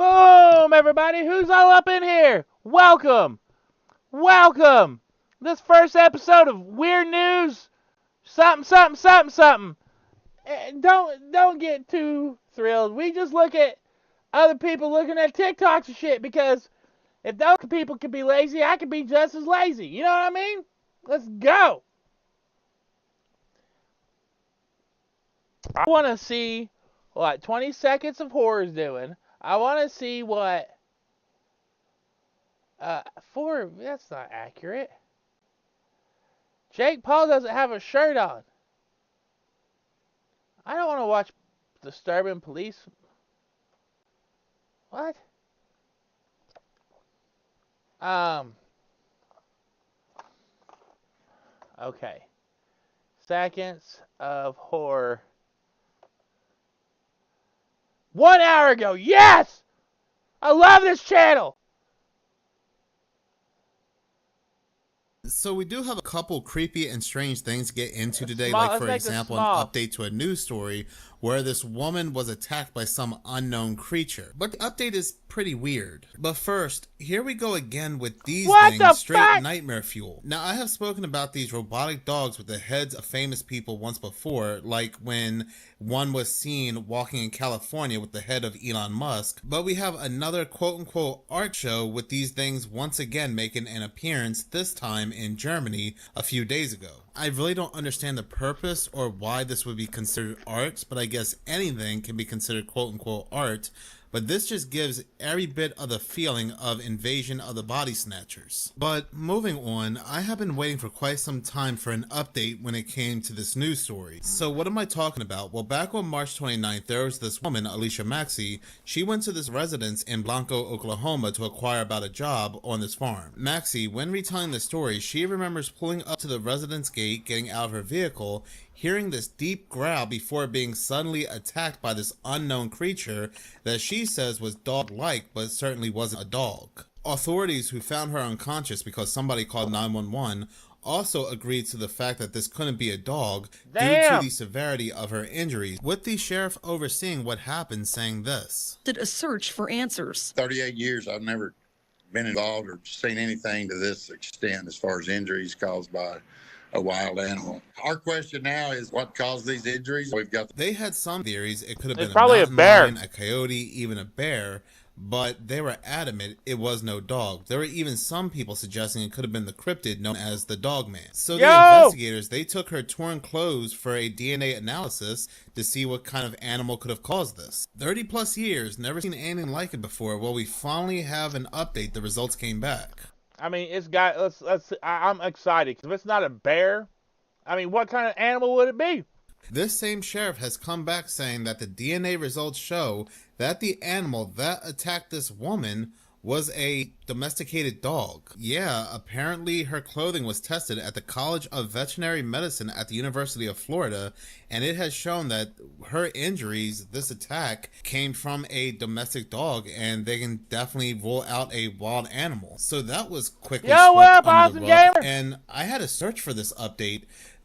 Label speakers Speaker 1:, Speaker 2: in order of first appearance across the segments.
Speaker 1: Boom, everybody. Who's all up in here? Welcome. Welcome. This first episode of Weird News. Something. Don't get too thrilled. We just look at other people looking at TikToks and shit, because if those people can be lazy, I can be just as lazy. You know what I mean? Let's go. I want to see what 20 Seconds of Horror is doing. I want to see what... that's not accurate. Jake Paul doesn't have a shirt on. I don't want to watch Disturbing Police. What? Okay. Seconds of Horror. 1 hour ago. Yes! I love this channel.
Speaker 2: So we do have a couple creepy and strange things to get into today,
Speaker 1: Small,
Speaker 2: like for example an update to a news story where this woman was attacked by some unknown creature. But the update is pretty weird. But first, here we go again with these things, straight nightmare fuel. Now, I have spoken about these robotic dogs with the heads of famous people once before, like when one was seen walking in California with the head of Elon Musk. But we have another quote-unquote art show with these things once again making an appearance, this time in Germany a few days ago. I really don't understand the purpose or why this would be considered art, but I guess anything can be considered quote-unquote art. But this just gives every bit of the feeling of Invasion of the Body Snatchers. But moving on, I have been waiting for quite some time for an update when it came to this news story. So what am I talking about? Well, back on March 29th, there was this woman, Alicia Maxey. She went to this residence in Blanco, Oklahoma to inquire about a job on this farm. Maxey, when retelling the story, she remembers pulling up to the residence gate, getting out of her vehicle, hearing this deep growl before being suddenly attacked by this unknown creature that she says was dog-like, but certainly wasn't a dog. Authorities who found her unconscious because somebody called 911 also agreed to the fact that this couldn't be a dog due to the severity of her injuries, with the sheriff overseeing what happened saying this.
Speaker 3: Did a search for answers.
Speaker 4: 38 years, I've never been involved or seen anything to this extent as far as injuries caused by a wild animal. Our question now is what caused these injuries?
Speaker 2: They had some theories. It could have been
Speaker 1: probably a bear,
Speaker 2: lion, a coyote, even a bear, but they were adamant it was no dog. There were even some people suggesting it could have been the cryptid known as the Dog Man. So the investigators, they took her torn clothes for a DNA analysis to see what kind of animal could have caused this. 30 plus years, never seen anything like it before. Well, we finally have an update. The results came back.
Speaker 1: I mean, it's got. I'm excited, because if it's not a bear, I mean, what kind of animal would it be?
Speaker 2: This same sheriff has come back saying that the DNA results show that the animal that attacked this woman was a domesticated dog. Yeah, apparently her clothing was tested at the College of Veterinary Medicine at the University of Florida, and it has shown that her injuries, this attack, came from a domestic dog, and they can definitely rule out a wild animal. So that was quickly swept under the rug, and I had to search for this update.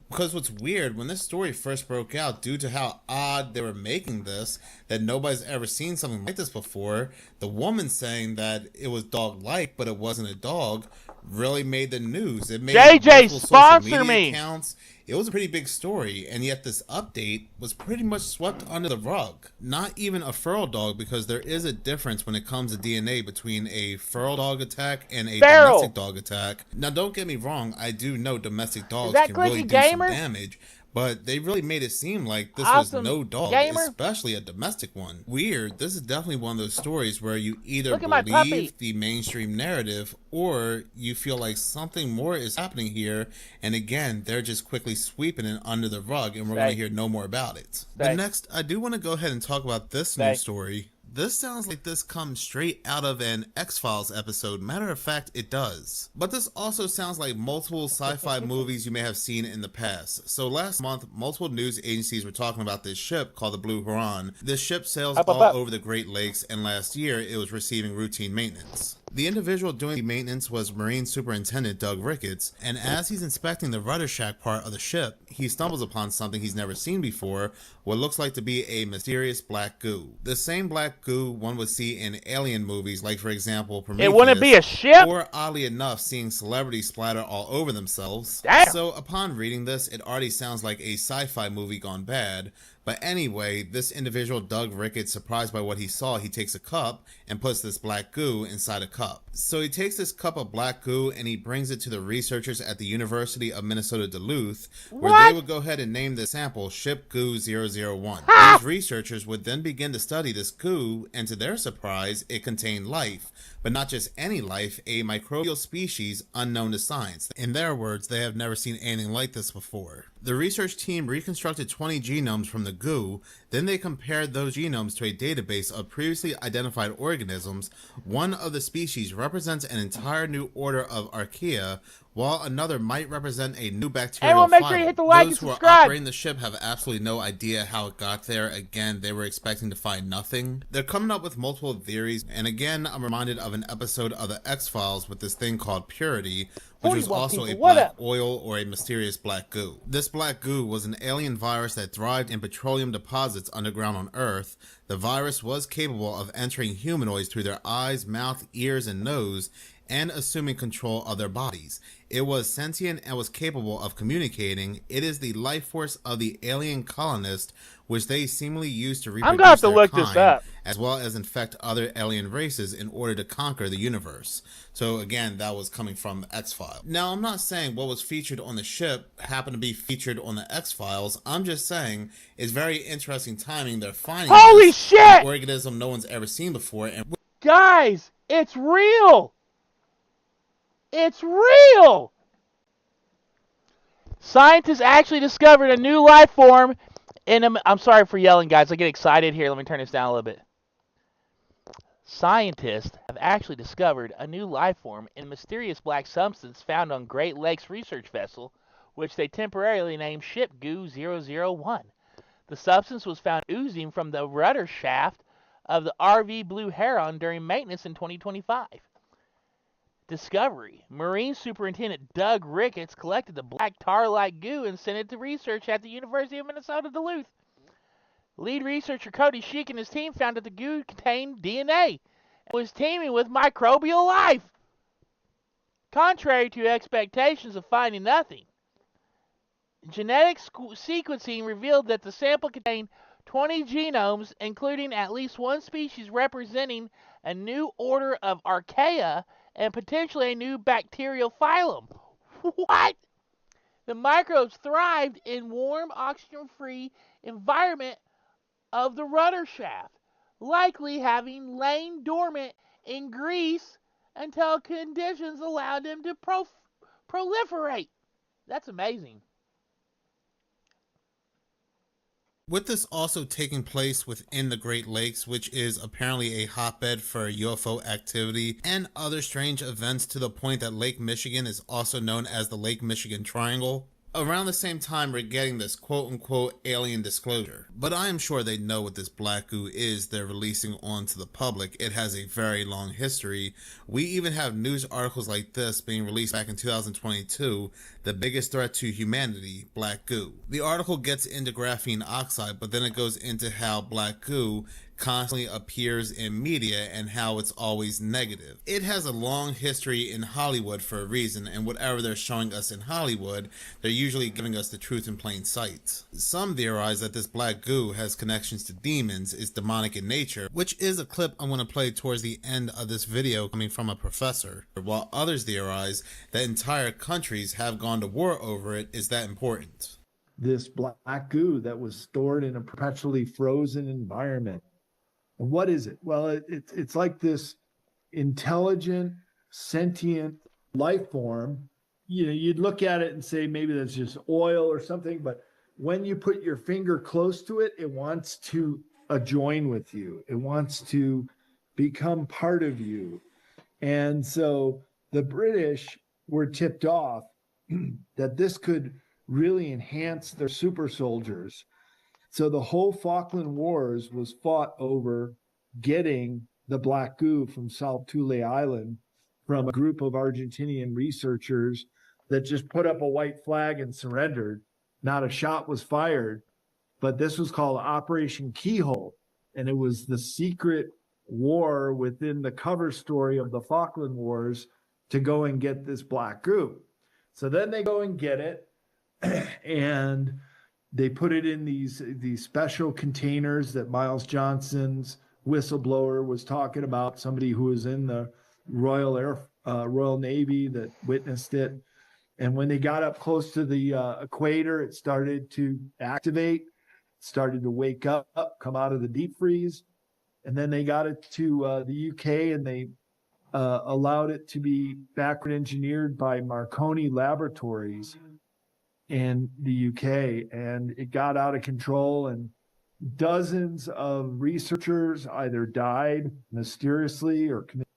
Speaker 2: Because what's weird, when this story first broke out, due to how odd they were making this, that nobody's ever seen something like this before, the woman saying that it was dog-like, but it wasn't a dog, really made the news. It made
Speaker 1: JJ, sponsor me!
Speaker 2: Accounts. It was a pretty big story, and yet this update was pretty much swept under the rug. Not even a feral dog, because there is a difference when it comes to DNA between a feral dog attack and a domestic dog attack. Now, don't get me wrong, I do know domestic dogs can really do some damage, but they really made it seem like this was no dog, especially a domestic one. Weird, this is definitely one of those stories where you either believe the mainstream narrative or you feel like something more is happening here, and again, they're just quickly sweeping it under the rug, and we're going to hear no more about it. But next, I do want to go ahead and talk about this news story. This sounds like this comes straight out of an X-Files episode. Matter of fact, it does. But this also sounds like multiple sci-fi movies you may have seen in the past. So last month, multiple news agencies were talking about this ship called the Blue Heron. This ship sails all over the Great Lakes, and last year it was receiving routine maintenance. The individual doing the maintenance was Marine Superintendent Doug Ricketts, and as he's inspecting the rudder shack part of the ship, he stumbles upon something he's never seen before, what looks like to be a mysterious black goo. The same black goo one would see in alien movies, like for example Prometheus.
Speaker 1: It wouldn't be a ship?
Speaker 2: Or oddly enough, seeing celebrities splatter all over themselves.
Speaker 1: Damn.
Speaker 2: So upon reading this, it already sounds like a sci-fi movie gone bad. But anyway, this individual, Doug Ricketts, surprised by what he saw, he takes a cup and puts this black goo inside a cup. So he takes this cup of black goo and he brings it to the researchers at the University of Minnesota Duluth, where they would go ahead and name the sample Ship Goo 001. These researchers would then begin to study this goo, and to their surprise, it contained life. But not just any life, a microbial species unknown to science. In their words, they have never seen anything like this before. The research team reconstructed 20 genomes from the goo, then they compared those genomes to a database of previously identified organisms. One of the species represents an entire new order of archaea, while another might represent a new bacterial
Speaker 1: Everyone, make sure you hit the like
Speaker 2: Those
Speaker 1: and
Speaker 2: who
Speaker 1: subscribe.
Speaker 2: are operating the ship have absolutely no idea how it got there. Again, they were expecting to find nothing. They're coming up with multiple theories, and again, I'm reminded of an episode of the X-Files with this thing called Purity, which was also a black oil or a mysterious black goo. This black goo was an alien virus that thrived in petroleum deposits underground on Earth. The virus was capable of entering humanoids through their eyes, mouth, ears, and nose, and assuming control of their bodies. It was sentient and was capable of communicating. It is the life force of the alien colonist, which they seemingly used to reproduce
Speaker 1: I'm gonna have to
Speaker 2: their
Speaker 1: look
Speaker 2: kind,
Speaker 1: this up,
Speaker 2: as well as infect other alien races in order to conquer the universe. So again, that was coming from X-Files. Now, I'm not saying what was featured on the ship happened to be featured on the X-Files. I'm just saying it's very interesting timing. They're finding
Speaker 1: holy
Speaker 2: this
Speaker 1: shit,
Speaker 2: organism no one's ever seen before. And
Speaker 1: guys, it's real. It's real! Scientists actually discovered a new life form in a... I'm sorry for yelling, guys. I get excited here. Let me turn this down a little bit. Scientists have actually discovered a new life form in a mysterious black substance found on Great Lakes research vessel, which they temporarily named Ship Goo 001. The substance was found oozing from the rudder shaft of the RV Blue Heron during maintenance in 2025. Discovery. Marine Superintendent Doug Ricketts collected the black tar-like goo and sent it to research at the University of Minnesota Duluth. Lead researcher Cody Sheik and his team found that the goo contained DNA and was teeming with microbial life. Contrary to expectations of finding nothing, genetic sequencing revealed that the sample contained 20 genomes, including at least one species representing a new order of archaea and potentially a new bacterial phylum. What? The microbes thrived in warm, oxygen-free environment of the rudder shaft, likely having lain dormant in grease until conditions allowed them to proliferate. That's amazing.
Speaker 2: With this also taking place within the Great Lakes, which is apparently a hotbed for UFO activity and other strange events, to the point that Lake Michigan is also known as the Lake Michigan Triangle. Around the same time, we're getting this quote-unquote alien disclosure. But I am sure they know what this black goo is they're releasing onto the public. It has a very long history. We even have news articles like this being released back in 2022, the biggest threat to humanity, black goo. The article gets into graphene oxide, but then it goes into how black goo constantly appears in media and how it's always negative. It has a long history in Hollywood for a reason, and whatever they're showing us in Hollywood, they're usually giving us the truth in plain sight. Some theorize that this black goo has connections to demons, is demonic in nature, which is a clip I'm going to play towards the end of this video coming from a professor, while others theorize that entire countries have gone to war over it. Is that important?
Speaker 5: This black goo that was stored in a perpetually frozen environment. And what is it? Well, it's like this intelligent, sentient life form. You know, you'd look at it and say maybe that's just oil or something, but when you put your finger close to it, it wants to join with you. It wants to become part of you. And so the British were tipped off that this could really enhance their super soldiers. So the whole Falkland Wars was fought over getting the black goo from South Thule Island from a group of Argentinian researchers that just put up a white flag and surrendered. Not a shot was fired, but this was called Operation Keyhole. And it was the secret war within the cover story of the Falkland Wars to go and get this black goo. So then they go and get it, and they put it in these special containers that Miles Johnson's whistleblower was talking about, somebody who was in the Royal Navy that witnessed it. And when they got up close to the equator, it started to activate, started to wake up, come out of the deep freeze. And then they got it to the UK, and they allowed it to be backward engineered by Marconi Laboratories in the UK. And it got out of control, and dozens of researchers either died mysteriously or committed.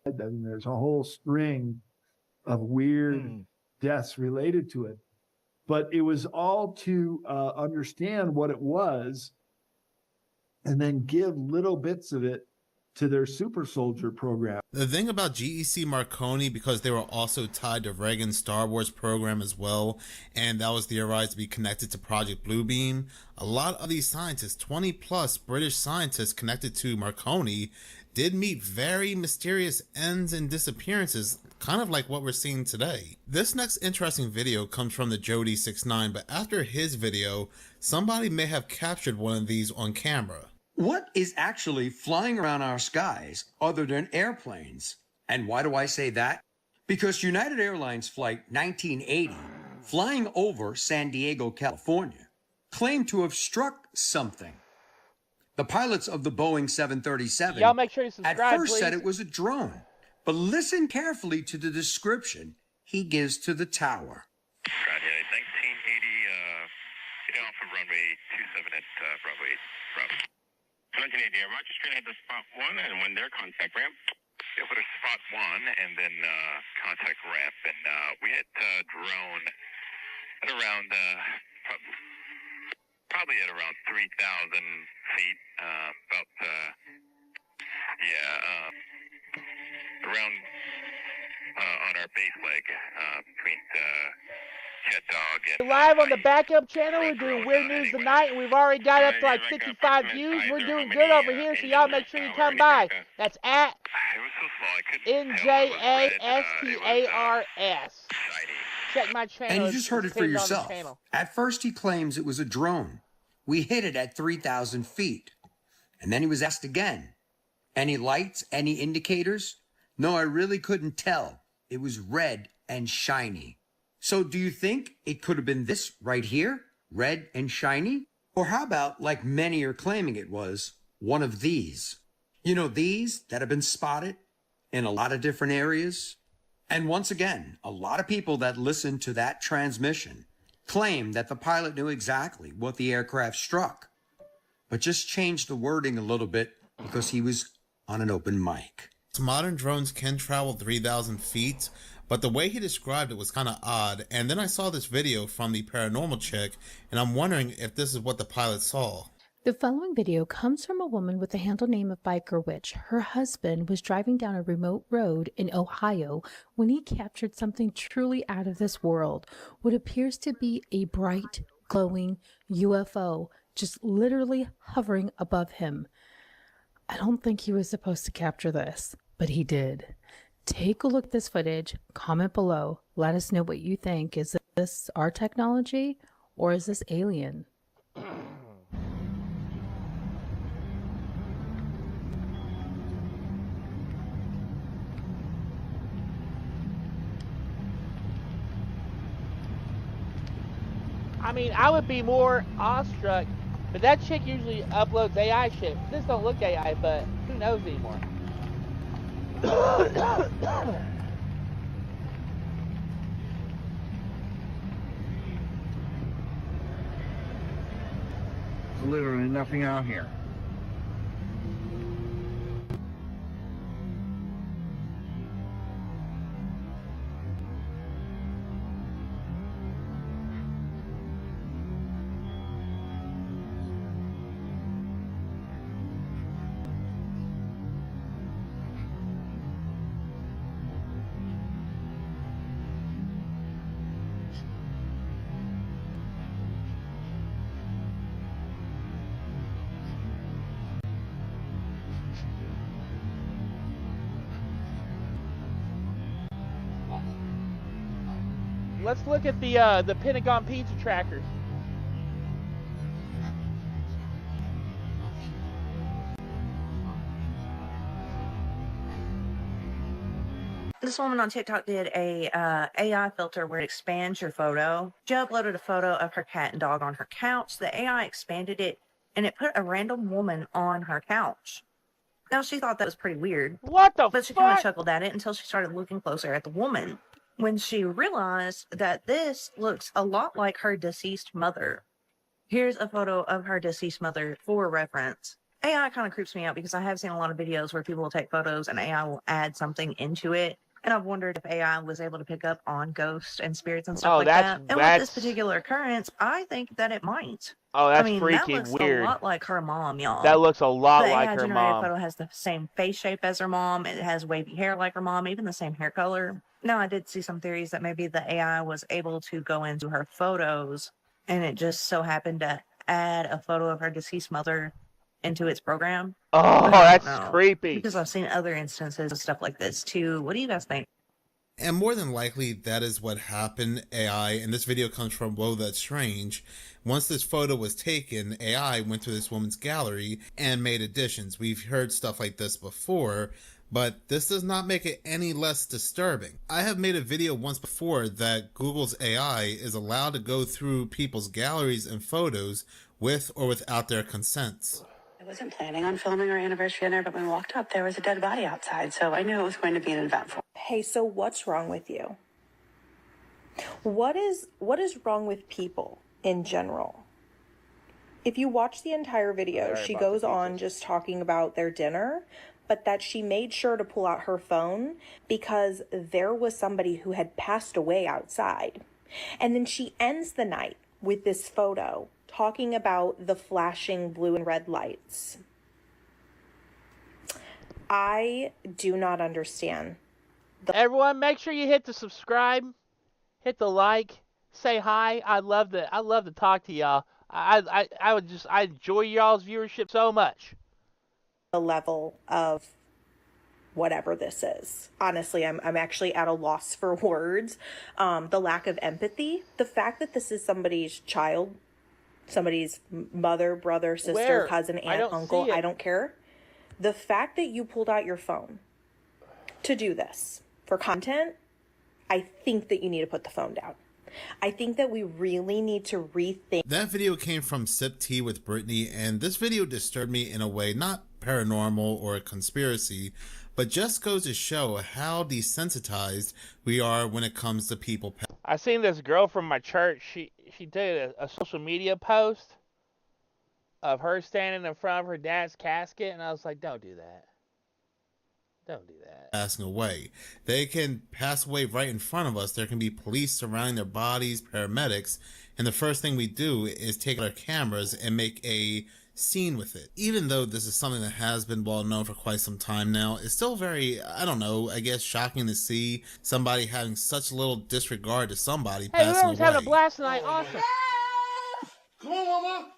Speaker 5: And there's a whole string of weird deaths related to it. But it was all to understand what it was and then give little bits of it to their super soldier program.
Speaker 2: The thing about GEC Marconi, because they were also tied to Reagan's Star Wars program as well, and that was theorized to be connected to Project Bluebeam, a lot of these scientists, 20 plus British scientists connected to Marconi, did meet very mysterious ends and disappearances, kind of like what we're seeing today. This next interesting video comes from the Jody69, but after his video, somebody may have captured one of these on camera.
Speaker 6: What is actually flying around our skies other than airplanes? And why do I say that? Because United Airlines Flight 1980, flying over San Diego, California, claimed to have struck something. The pilots of the Boeing 737
Speaker 1: Y'all make sure you subscribe,
Speaker 6: at first
Speaker 1: please.
Speaker 6: said it was a drone, but listen carefully to the description he gives to the tower.
Speaker 7: Roger, 1980, get off of runway 27 at Broadway. 1980, Roger, straight ahead to spot 1, and when their contact ramp. Yeah, put a spot 1, and then contact ramp, and we hit drone at around, probably at around 3,000 feet, about, around on our base leg, between Jet Dog and...
Speaker 1: Live on the backup channel, we're doing Weird News Tonight, and we've already got up to like 55 views. We're doing good over here, so y'all make sure you come by. That's at
Speaker 7: It was so slow, I couldn't tell it was red.
Speaker 1: NJASTARS. Check my channel.
Speaker 6: And you just heard it for
Speaker 1: It's pinned on the
Speaker 6: yourself.
Speaker 1: channel.
Speaker 6: At first, he claims it was a drone. We hit it at 3,000 feet. And then he was asked again, any lights, any indicators? No, I really couldn't tell. It was red and shiny. So do you think it could have been this right here? Red and shiny? Or how about, like many are claiming it was, one of these? You know, these that have been spotted in a lot of different areas? And once again, a lot of people that listened to that transmission claim that the pilot knew exactly what the aircraft struck, but just changed the wording a little bit because he was on an open mic.
Speaker 2: Modern drones can travel 3,000 feet, but the way he described it was kind of odd. And then I saw this video from the paranormal chick, and I'm wondering if this is what the pilot saw.
Speaker 8: The following video comes from a woman with the handle name of Biker Witch. Her husband was driving down a remote road in Ohio when he captured something truly out of this world. What appears to be a bright, glowing UFO just literally hovering above him. I don't think he was supposed to capture this, but he did. Take a look at this footage, comment below, let us know what you think. Is this our technology or is this alien?
Speaker 1: I mean, I would be more awestruck, but that chick usually uploads AI shit. This don't look AI, but who knows anymore.
Speaker 9: Literally nothing out here.
Speaker 1: Let's look at the Pentagon pizza tracker.
Speaker 10: This woman on TikTok did a AI filter where it expands your photo. She uploaded a photo of her cat and dog on her couch. The AI expanded it, and it put a random woman on her couch. Now, she thought that was pretty weird.
Speaker 1: What the fuck?
Speaker 10: But she kind of chuckled at it until she started looking closer at the woman, when she realized that this looks a lot like her deceased mother. Here's a photo of her deceased mother for reference. AI kind of creeps me out because I have seen a lot of videos where people will take photos and AI will add something into it. And I've wondered if AI was able to pick up on ghosts and spirits and stuff like that. And with this particular occurrence, I think that it might.
Speaker 1: Oh, that's
Speaker 10: freaking
Speaker 1: weird.
Speaker 10: That looks a lot like her mom, y'all.
Speaker 1: That looks a lot like her
Speaker 10: The
Speaker 1: mom.
Speaker 10: AI-generated photo has the same face shape as her mom. It has wavy hair like her mom, even the same hair color. Now, I did see some theories that maybe the AI was able to go into her photos, and it just so happened to add a photo of her deceased mother into its program.
Speaker 1: Oh, that's creepy.
Speaker 10: Because I've seen other instances of stuff like this, too. What do you guys think?
Speaker 2: And more than likely, that is what happened, AI. And this video comes from Whoa, That's Strange. Once this photo was taken, AI went through this woman's gallery and made additions. We've heard stuff like this before, but this does not make it any less disturbing. I have made a video once before that Google's AI is allowed to go through people's galleries and photos with or without their consents.
Speaker 11: I wasn't planning on filming our anniversary dinner, but when we walked up, there was a dead body outside, so I knew it was going to be an eventful.
Speaker 12: Hey, so what's wrong with you? What is wrong with people in general? If you watch the entire video, she goes on just talking about their dinner, but that she made sure to pull out her phone because there was somebody who had passed away outside. And then she ends the night with this photo talking about the flashing blue and red lights. I do not understand.
Speaker 1: Everyone, make sure you hit the subscribe, hit the like, say hi. I love to talk to y'all. I enjoy y'all's viewership so much.
Speaker 12: The level of whatever this is. Honestly, I'm actually at a loss for words. The lack of empathy, the fact that this is somebody's child, somebody's mother, brother, sister, cousin, aunt, uncle, I don't care. The fact that you pulled out your phone to do this for content, I think that you need to put the phone down. I think that we really need to rethink.
Speaker 2: That video came from Sip Tea with Brittany, and this video disturbed me in a way not paranormal or a conspiracy, but just goes to show how desensitized we are when it comes to people.
Speaker 1: I seen this girl from my church. She did a social media post of her standing in front of her dad's casket, and I was like, don't do that. Don't do that.
Speaker 2: Passing away. They can pass away right in front of us. There can be police surrounding their bodies, paramedics, and the first thing we do is take our cameras and make a scene with it. Even though this is something that has been well known for quite some time now, it's still very, I don't know, I guess shocking to see somebody having such little disregard to somebody passing away. Hey, whoever's
Speaker 1: having a blast tonight, awesome.
Speaker 13: Come on, Mama.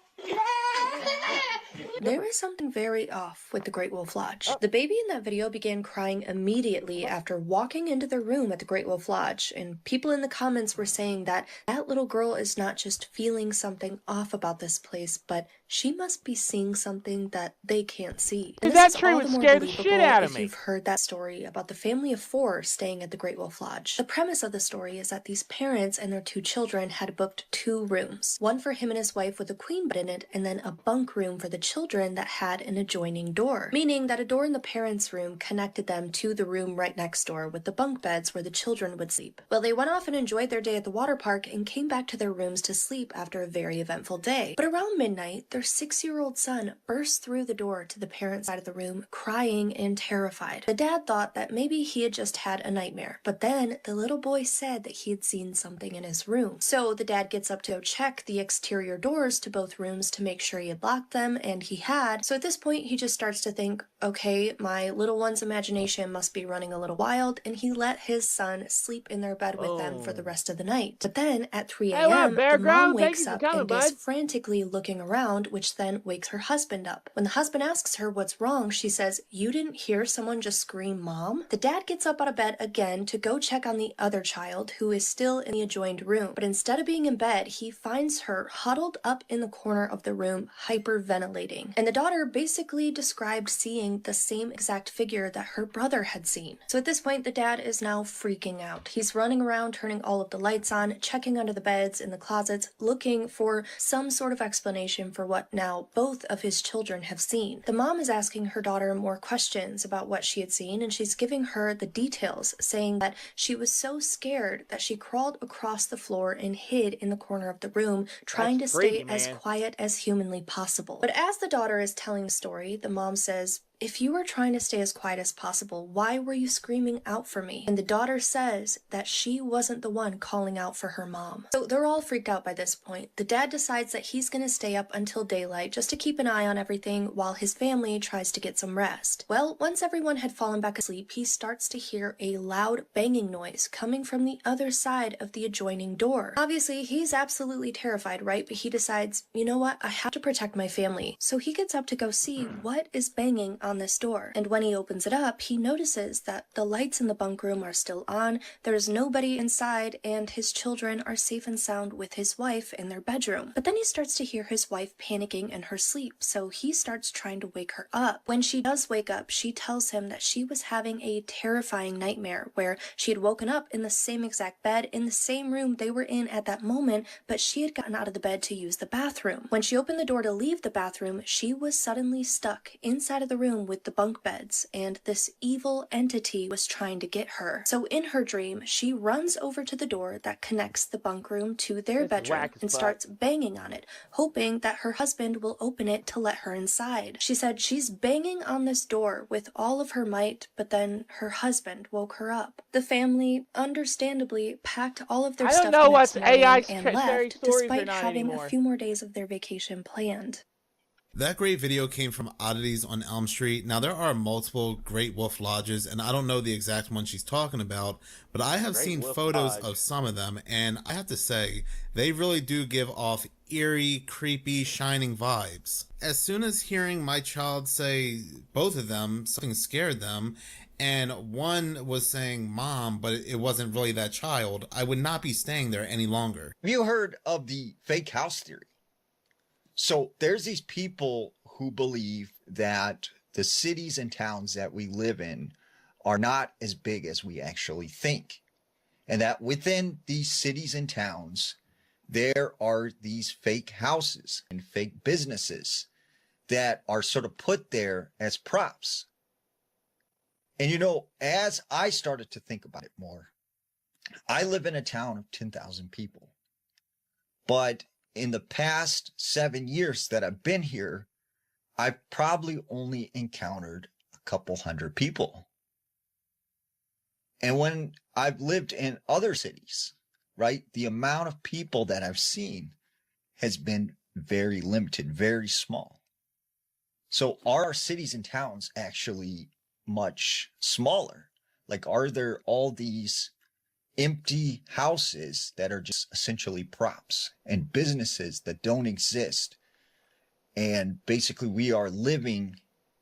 Speaker 3: There is something very off with the Great Wolf Lodge. The baby in that video began crying immediately after walking into their room at the Great Wolf Lodge, and people in the comments were saying that that little girl is not just feeling something off about this place, but she must be seeing something that they can't see.
Speaker 1: Because that tree would scare the shit out of me.
Speaker 3: If you've heard that story about the family of 4 staying at the Great Wolf Lodge. The premise of the story is that these parents and their 2 children had booked 2 rooms. One for him and his wife with a queen bed in it, and then a bunk room for the children that had an adjoining door. Meaning that a door in the parents' room connected them to the room right next door with the bunk beds where the children would sleep. Well, they went off and enjoyed their day at the water park and came back to their rooms to sleep after a very eventful day. But around midnight, their 6-year-old son burst through the door to the parents' side of the room, crying and terrified. The dad thought that maybe he had just had a nightmare, but then the little boy said that he had seen something in his room. So the dad gets up to go check the exterior doors to both rooms to make sure he had locked them, and he had. So at this point, he just starts to think, okay, my little one's imagination must be running a little wild, and he let his son sleep in their bed with them for the rest of the night. But then at 3 a.m., the mom wakes up and is frantically looking around which then wakes her husband up. When the husband asks her what's wrong, she says, "You didn't hear someone just scream, Mom?" The dad gets up out of bed again to go check on the other child, who is still in the adjoined room. But instead of being in bed, he finds her huddled up in the corner of the room, hyperventilating. And the daughter basically described seeing the same exact figure that her brother had seen. So at this point, the dad is now freaking out. He's running around, turning all of the lights on, checking under the beds, in the closets, looking for some sort of explanation for what now both of his children have seen. The mom is asking her daughter more questions about what she had seen, and she's giving her the details, saying that she was so scared that she crawled across the floor and hid in the corner of the room, trying to stay as quiet as humanly possible. But as the daughter is telling the story, the mom says, "If you were trying to stay as quiet as possible, why were you screaming out for me?" And the daughter says that she wasn't the one calling out for her mom. So they're all freaked out by this point. The dad decides that he's going to stay up until daylight just to keep an eye on everything while his family tries to get some rest. Well, once everyone had fallen back asleep, he starts to hear a loud banging noise coming from the other side of the adjoining door. Obviously, he's absolutely terrified, right? But he decides, you know what? I have to protect my family. So he gets up to go see what is banging on this door. And when he opens it up, he notices that the lights in the bunk room are still on, there's nobody inside, and his children are safe and sound with his wife in their bedroom. But then he starts to hear his wife panicking in her sleep, so he starts trying to wake her up. When she does wake up, she tells him that she was having a terrifying nightmare where she had woken up in the same exact bed in the same room they were in at that moment, but she had gotten out of the bed to use the bathroom. When she opened the door to leave the bathroom, she was suddenly stuck inside of the room with the bunk beds, and this evil entity was trying to get her. So in her dream, she runs over to the door that connects the bunk room to their bedroom and starts banging on it, hoping that her husband will open it to let her inside. She said she's banging on this door with all of her might, but then her husband woke her up. The family, understandably, packed all of their stuff the next morning and left, despite having a few more days of their vacation planned.
Speaker 2: That great video came from Oddities on Elm Street. Now, there are multiple Great Wolf Lodges, and I don't know the exact one she's talking about, but I have seen photos of some of them, and I have to say, they really do give off eerie, creepy, shining vibes. As soon as hearing my child say, both of them, something scared them, and one was saying mom, but it wasn't really that child, I would not be staying there any longer.
Speaker 14: Have you heard of the fake house theory? So there's these people who believe that the cities and towns that we live in are not as big as we actually think. And that within these cities and towns, there are these fake houses and fake businesses that are sort of put there as props. And you know, as I started to think about it more, I live in a town of 10,000 people. But in the past 7 years that I've been here, I've probably only encountered a couple hundred people. And when I've lived in other cities, right, the amount of people that I've seen has been very limited, very small. So are our cities and towns actually much smaller? Like, are there all these empty houses that are just essentially props and businesses that don't exist? And basically we are living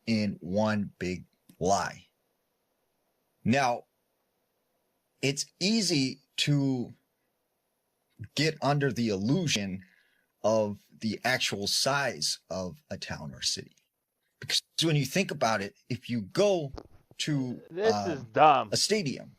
Speaker 14: in one big lie. Now, it's easy to get under the illusion of the actual size of a town or city. Because when you think about it, if you go to a stadium,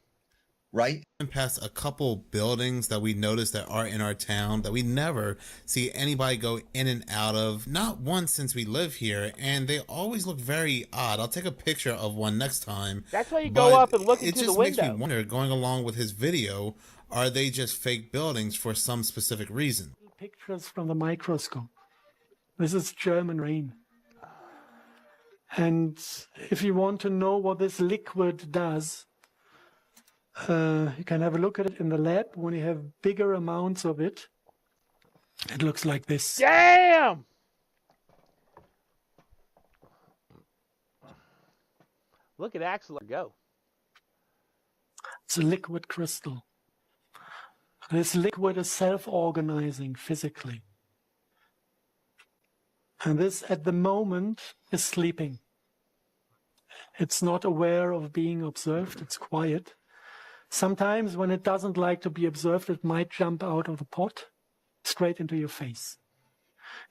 Speaker 14: right?
Speaker 2: And past a couple buildings that we notice that are in our town that we never see anybody go in and out of, not once since we live here, and they always look very odd. I'll take a picture of one next time.
Speaker 1: That's why you go up and look into the window.
Speaker 2: It just makes me wonder, going along with his video, are they just fake buildings for some specific reason?
Speaker 15: Pictures from the microscope. This is German rain. And if you want to know what this liquid does, you can have a look at it in the lab. When you have bigger amounts of it, it looks like this.
Speaker 1: Damn! Look at Axel go.
Speaker 15: It's a liquid crystal. This liquid is self-organizing physically. And this, at the moment, is sleeping. It's not aware of being observed. It's quiet. Sometimes when it doesn't like to be observed, it might jump out of the pot straight into your face.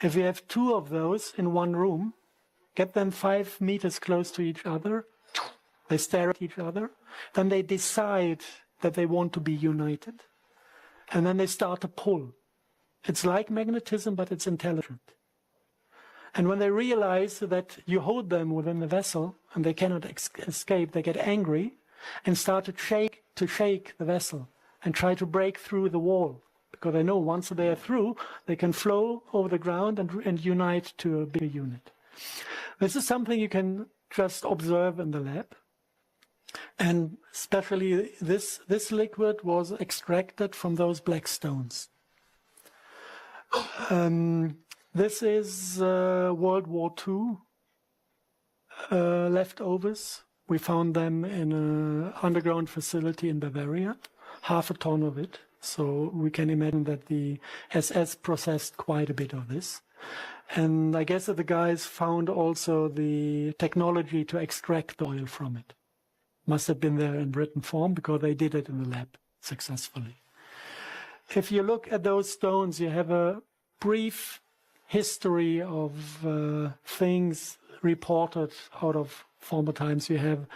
Speaker 15: If you have two of those in one room, get them 5 meters close to each other, they stare at each other, then they decide that they want to be united. And then they start to pull. It's like magnetism, but it's intelligent. And when they realize that you hold them within the vessel and they cannot escape, they get angry and start to shake the vessel and try to break through the wall. Because they know once they are through, they can flow over the ground and unite to a bigger unit. This is something you can just observe in the lab. And especially this liquid was extracted from those black stones. This is World War II leftovers. We found them in an underground facility in Bavaria, 1/2 ton of it. So we can imagine that the SS processed quite a bit of this. And I guess that the guys found also the technology to extract the oil from it. Must have been there in written form because they did it in the lab successfully. If you look at those stones, you have a brief history of things reported out of former times. You have,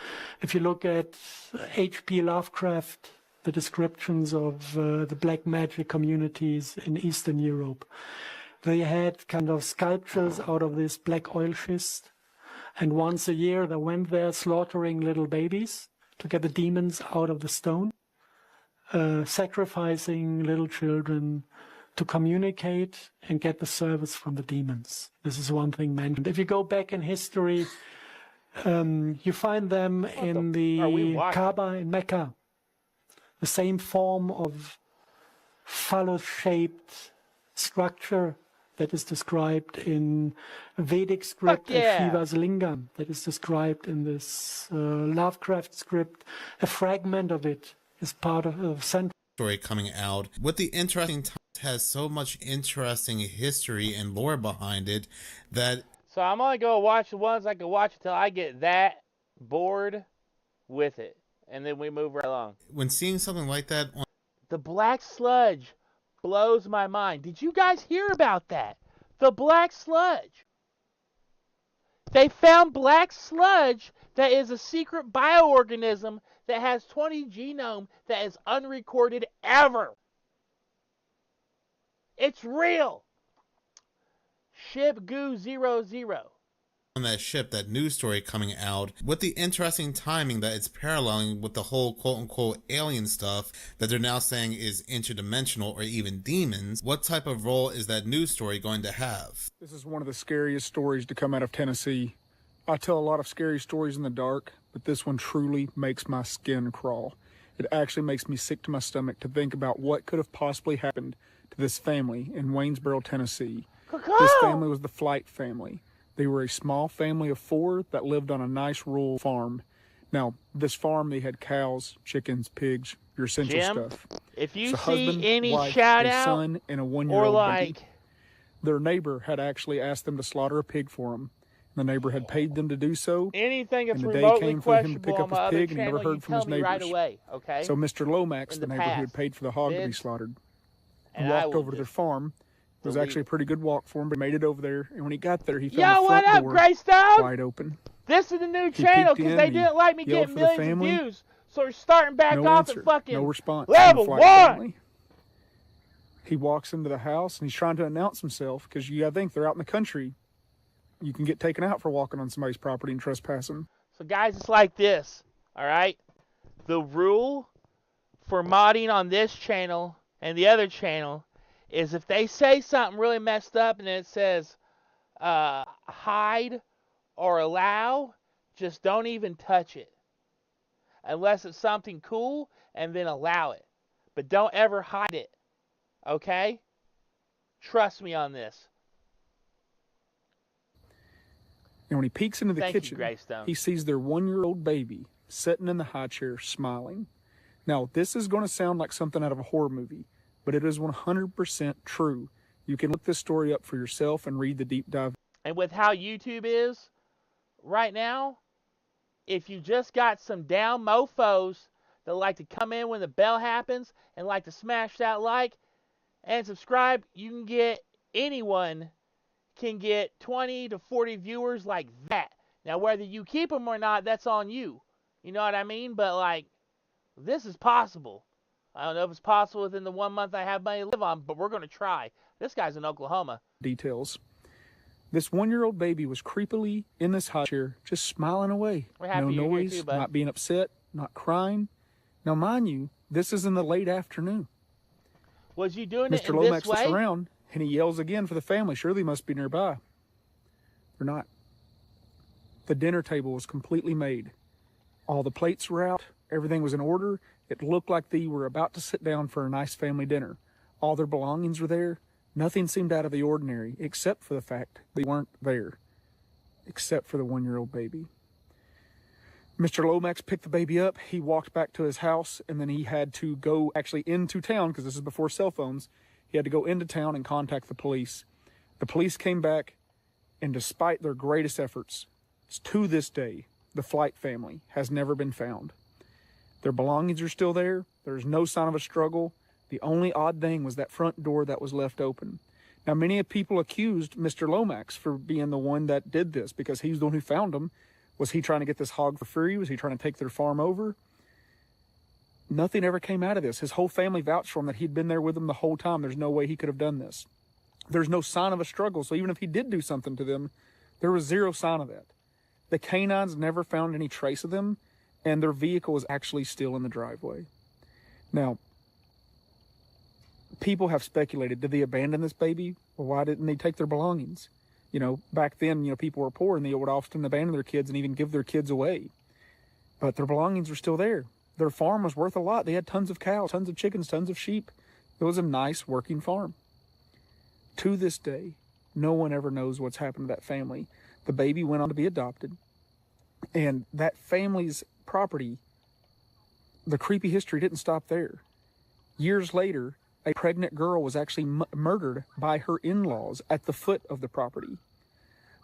Speaker 15: if you look at H.P. Lovecraft, the descriptions of the black magic communities in Eastern Europe. They had kind of sculptures out of this black oil schist. And once a year they went there slaughtering little babies to get the demons out of the stone, sacrificing little children to communicate and get the service from the demons. This is one thing mentioned. If you go back in history, you find them in the Kaaba in Mecca. The same form of phallus-shaped structure that is described in Vedic script as Shiva's lingam, that is described in this Lovecraft script. A fragment of it is part of a central
Speaker 2: story coming out. What the interesting has so much interesting history and lore behind it that...
Speaker 1: So I'm only going to watch the ones I can watch until I get that bored with it. And then we move right along.
Speaker 2: When seeing something like that...
Speaker 1: The black sludge blows my mind. Did you guys hear about that? The black sludge. They found black sludge that is a secret bioorganism that has 20 genome that is unrecorded ever. It's real. Ship Goo 00.
Speaker 2: On that ship, that news story coming out, with the interesting timing that it's paralleling with the whole quote-unquote alien stuff that they're now saying is interdimensional or even demons, what type of role is that news story going to have?
Speaker 16: This is one of the scariest stories to come out of Tennessee. I tell a lot of scary stories in the dark, but this one truly makes my skin crawl. It actually makes me sick to my stomach to think about what could have possibly happened to this family in Waynesboro, Tennessee. This family was the Flight family. They were a small family of 4 that lived on a nice rural farm. Now, this farm, they had cows, chickens, pigs, your essential stuff.
Speaker 1: If you
Speaker 16: so
Speaker 1: see
Speaker 16: husband,
Speaker 1: any
Speaker 16: wife,
Speaker 1: shout
Speaker 16: a
Speaker 1: out
Speaker 16: son, and a 1-year-old
Speaker 1: or
Speaker 16: baby. Their neighbor had actually asked them to slaughter a pig for him. The neighbor had paid them to do so.
Speaker 1: Anything that's
Speaker 16: and the day
Speaker 1: remotely
Speaker 16: came for him to pick
Speaker 1: questionable
Speaker 16: up
Speaker 1: on my
Speaker 16: his
Speaker 1: other
Speaker 16: pig, and he
Speaker 1: channel,
Speaker 16: never heard
Speaker 1: you
Speaker 16: from his
Speaker 1: tell me
Speaker 16: neighbors.
Speaker 1: right away, okay?
Speaker 16: So Mr. Lomax,
Speaker 1: In
Speaker 16: the
Speaker 1: the
Speaker 16: neighbor who had
Speaker 1: past,
Speaker 16: paid for the hog to be
Speaker 1: bids,
Speaker 16: slaughtered,
Speaker 1: and I
Speaker 16: walked
Speaker 1: will
Speaker 16: over to their farm. It was actually a pretty good walk for him, but he made it over there. And when he got there, he found
Speaker 1: Yo,
Speaker 16: the
Speaker 1: what
Speaker 16: front
Speaker 1: up,
Speaker 16: door
Speaker 1: Greystone?
Speaker 16: wide open.
Speaker 1: This is the new
Speaker 16: He
Speaker 1: channel
Speaker 16: peeked
Speaker 1: because
Speaker 16: in
Speaker 1: they
Speaker 16: and he
Speaker 1: didn't like me
Speaker 16: yelled
Speaker 1: getting
Speaker 16: for the
Speaker 1: millions
Speaker 16: family.
Speaker 1: of views. So we're starting back
Speaker 16: No
Speaker 1: off
Speaker 16: answer,
Speaker 1: at fucking
Speaker 16: no response.
Speaker 1: level
Speaker 16: from the
Speaker 1: 1.
Speaker 16: Flight family. He walks into the house and he's trying to announce himself because you gotta think they're out in the country. You can get taken out for walking on somebody's property and trespassing.
Speaker 1: So guys, it's like this, all right? The rule for modding on this channel and the other channel is if they say something really messed up and it says hide or allow, just don't even touch it. Unless it's something cool, and then allow it. But don't ever hide it, okay? Trust me on this.
Speaker 16: And when he peeks into the
Speaker 1: Thank you,
Speaker 16: kitchen,
Speaker 1: Greystone.
Speaker 16: he sees their 1-year-old baby sitting in the high chair smiling. Now, this is going to sound like something out of a horror movie, but it is 100% true. You can look this story up for yourself and read the deep dive.
Speaker 1: And with how YouTube is right now, if you just got some down mofos that like to come in when the bell happens and like to smash that like and subscribe, you can get, anyone can get 20 to 40 viewers like that. Now, whether you keep them or not, that's on you. You know what I mean? But, like, this is possible. I don't know if it's possible within the 1 month I have money to live on, but we're going to try. This guy's in Oklahoma.
Speaker 16: Details. This 1-year-old baby was creepily in this high chair, just smiling away.
Speaker 1: We're happy
Speaker 16: No
Speaker 1: you're here
Speaker 16: noise,
Speaker 1: too, bud.
Speaker 16: not being upset, not crying. Now, mind you, this is in the late afternoon.
Speaker 1: Was you doing it
Speaker 16: Mr.
Speaker 1: in
Speaker 16: Lomax
Speaker 1: this way?
Speaker 16: looks around, and he yells again for the family. Surely must be nearby. They're not. The dinner table was completely made. All the plates were out. Everything was in order. It looked like they were about to sit down for a nice family dinner. All their belongings were there. Nothing seemed out of the ordinary, except for the fact they weren't there, except for the 1-year-old baby. Mr. Lomax picked the baby up. He walked back to his house, and then he had to go actually into town, because this is before cell phones. He had to go into town and contact the police. The police came back, and despite their greatest efforts, to this day, the Flight family has never been found. Their belongings are still there. There's no sign of a struggle. The only odd thing was that front door that was left open. Now, many people accused Mr. Lomax for being the one that did this, because he's the one who found them. Was he trying to get this hog for free? Was he trying to take their farm over? Nothing ever came out of this. His whole family vouched for him that he'd been there with them the whole time. There's no way he could have done this. There's no sign of a struggle. So even if he did do something to them, there was zero sign of that. The canines never found any trace of them, and their vehicle was actually still in the driveway. Now, people have speculated, did they abandon this baby? Well, why didn't they take their belongings? You know, back then, people were poor, and they would often abandon their kids and even give their kids away. But their belongings were still there. Their farm was worth a lot. They had tons of cows, tons of chickens, tons of sheep. It was a nice working farm. To this day, no one ever knows what's happened to that family. The baby went on to be adopted, and that family's property, the creepy history didn't stop there. Years later, a pregnant girl was actually murdered by her in-laws at the foot of the property.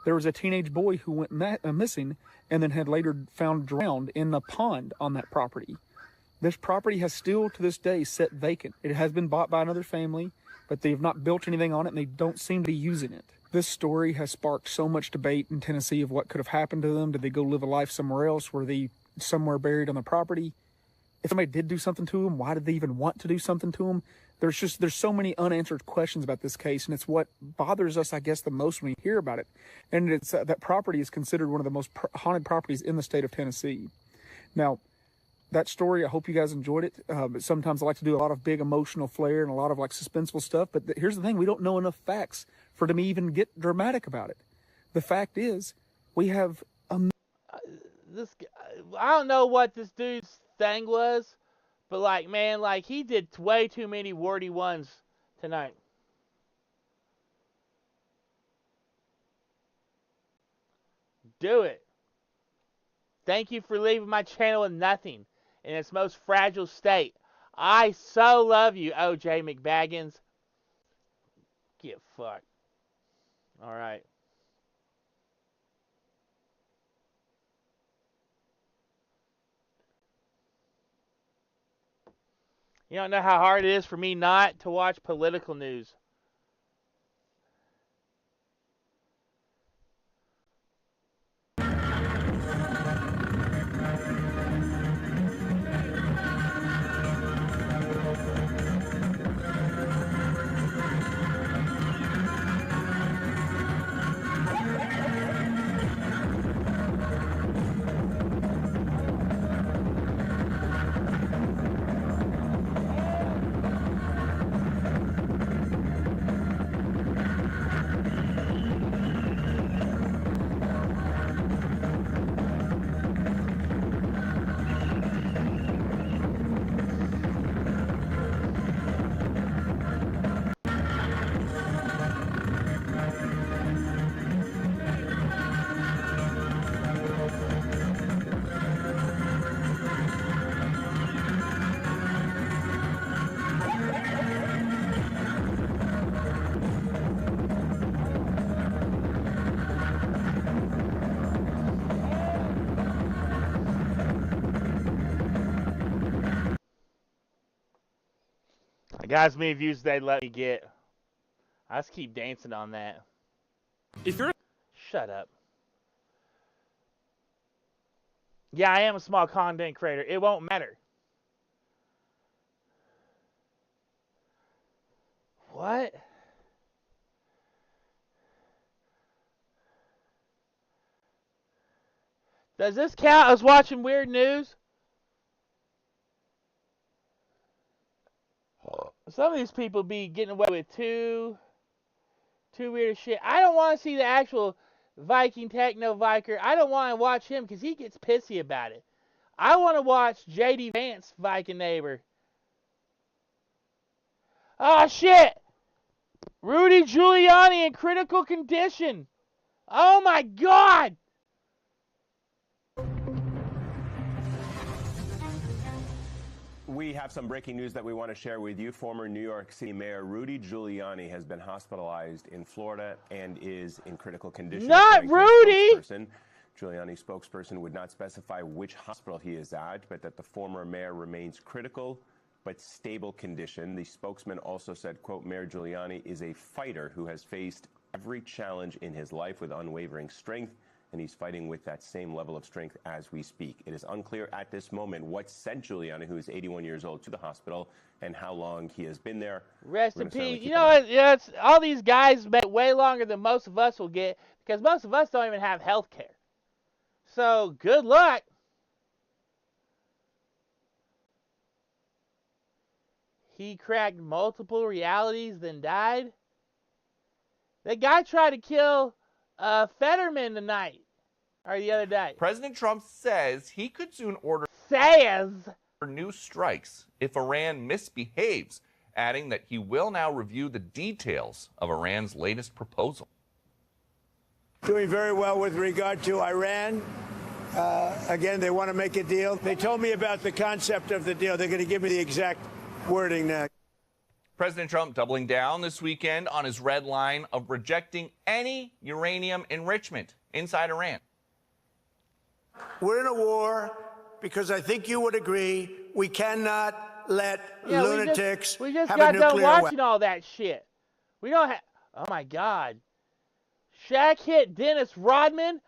Speaker 16: There was a teenage boy who went missing and then had later found drowned in a pond on that property. This property has still to this day sat vacant. It has been bought by another family, but they have not built anything on it, and they don't seem to be using it. This story has sparked so much debate in Tennessee of what could have happened to them. Did they go live a life somewhere else? Were they somewhere buried on the property? If somebody did do something to them, why did they even want to do something to them? There's so many unanswered questions about this case, and it's what bothers us, I guess, the most when we hear about it. And it's that property is considered one of the most haunted properties in the state of Tennessee. Now, that story, I hope you guys enjoyed it. But sometimes I like to do a lot of big emotional flair and a lot of suspenseful stuff. But here's the thing: we don't know enough facts for them to even get dramatic about it. The fact is, we have
Speaker 1: this. I don't know what this dude's thing was, but man, he did way too many wordy ones tonight. Do it. Thank you for leaving my channel with nothing in its most fragile state. I so love you, OJ McBaggins. Get fucked. Alright. You don't know how hard it is for me not to watch political news. I got as many views as they let me get. I just keep dancing on that.
Speaker 17: If you're...
Speaker 1: Shut up. Yeah, I am a small content creator. It won't matter. What? Does this count as watching weird news? Some of these people be getting away with too weird shit. I don't want to see the actual Viking Techno Viker. I don't want to watch him because he gets pissy about it. I want to watch JD Vance Viking neighbor. Oh shit! Rudy Giuliani in critical condition. Oh my god!
Speaker 18: We have some breaking news that we want to share with you. Former New York City Mayor Rudy Giuliani has been hospitalized in Florida and is in critical condition.
Speaker 1: Not Rudy!
Speaker 18: Giuliani's spokesperson would not specify which hospital he is at, but that the former mayor remains critical but stable condition. The spokesman also said, quote, Mayor Giuliani is a fighter who has faced every challenge in his life with unwavering strength, and he's fighting with that same level of strength as we speak. It is unclear at this moment what sent Giuliani, who is 81 years old, to the hospital and how long he has been there.
Speaker 1: Rest in peace. You know what? Yeah, all these guys get way longer than most of us will get because most of us don't even have health care. So, good luck. He cracked multiple realities, then died. The guy tried to kill Fetterman tonight, or the other day.
Speaker 19: President Trump says he could soon order new strikes if Iran misbehaves, adding that he will now review the details of Iran's latest proposal.
Speaker 20: Doing very well with regard to Iran. Again, they want to make a deal. They told me about the concept of the deal. They're going to give me the exact wording now.
Speaker 19: President Trump doubling down this weekend on his red line of rejecting any uranium enrichment inside Iran.
Speaker 20: We're in a war because I think you would agree we cannot let lunatics
Speaker 1: we just
Speaker 20: have
Speaker 1: got
Speaker 20: a
Speaker 1: done
Speaker 20: nuclear
Speaker 1: watching
Speaker 20: weapon.
Speaker 1: all that shit. We don't have. Oh my God. Shaq hit Dennis Rodman.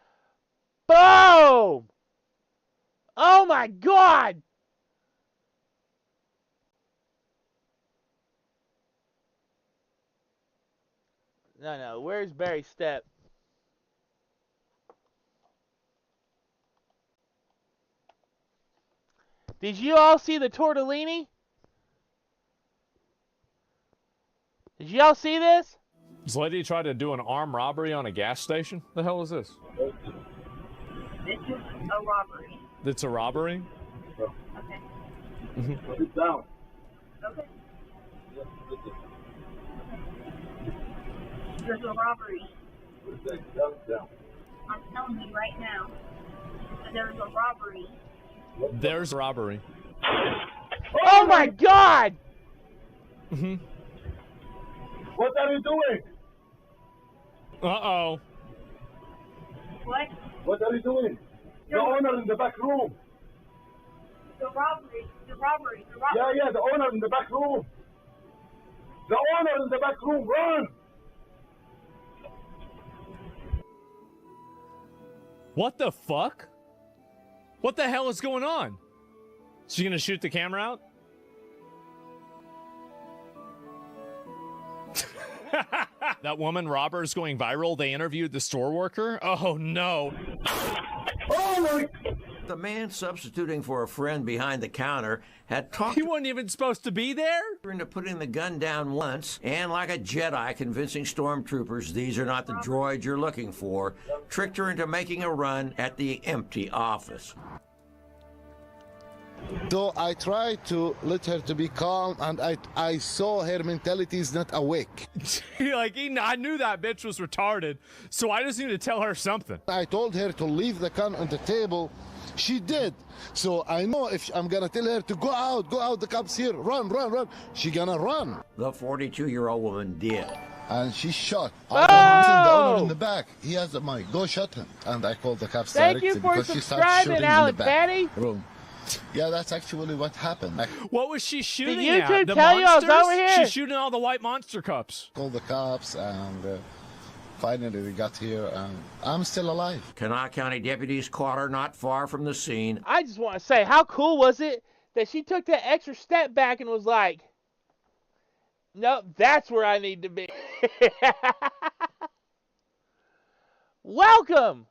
Speaker 1: Boom! Oh my God! No, where's Barry Step? Did you all see the tortellini? Did y'all see this?
Speaker 17: This lady tried to do an armed robbery on a gas station? The hell is this?
Speaker 21: This is a robbery.
Speaker 17: It's a robbery?
Speaker 21: Okay.
Speaker 17: Sit down.
Speaker 21: Okay. There's a robbery. I'm telling you right now that there's a robbery.
Speaker 17: There's robbery.
Speaker 1: Oh my God!
Speaker 13: What are you doing?
Speaker 17: Uh-oh.
Speaker 21: What?
Speaker 13: What are you doing? The owner in the back room.
Speaker 21: The robbery.
Speaker 13: Yeah, the owner in the back room. The owner in the back room, run!
Speaker 17: What the fuck? What the hell is going on? Is she gonna shoot the camera out? That woman robber is going viral. They interviewed the store worker. Oh no.
Speaker 22: The man substituting for a friend behind the counter had talked.
Speaker 17: He wasn't even supposed to be there?
Speaker 22: Into putting the gun down once, and like a Jedi convincing stormtroopers these are not the droids you're looking for, tricked her into making a run at the empty office.
Speaker 23: So I tried to let her to be calm, and I saw her mentality is not awake.
Speaker 17: I knew that bitch was retarded, so I just needed to tell her something.
Speaker 23: I told her to leave the gun on the table. She did. So I know if I'm gonna tell her to go out, the cops here, run. She gonna run.
Speaker 22: The 42-year-old woman did.
Speaker 23: And she shot. The owner in the back, he has a mic. Go shot him. And I called the cops
Speaker 1: Thank
Speaker 23: directly
Speaker 1: you for
Speaker 23: because she started shooting
Speaker 1: subscribing, Alan
Speaker 23: in the back
Speaker 1: Patty.
Speaker 23: room. Yeah, that's actually what happened.
Speaker 17: What was she shooting
Speaker 1: Did
Speaker 17: at?
Speaker 1: YouTube
Speaker 17: The
Speaker 1: tell you I was
Speaker 17: monsters?
Speaker 1: over here?
Speaker 17: She's shooting all the white monster cups.
Speaker 23: Called the cops, and finally they got here, and I'm still alive.
Speaker 22: Kanawha County deputies caught her not far from the scene.
Speaker 1: I just want to say, how cool was it that she took that extra step back and was like, nope, that's where I need to be. Welcome.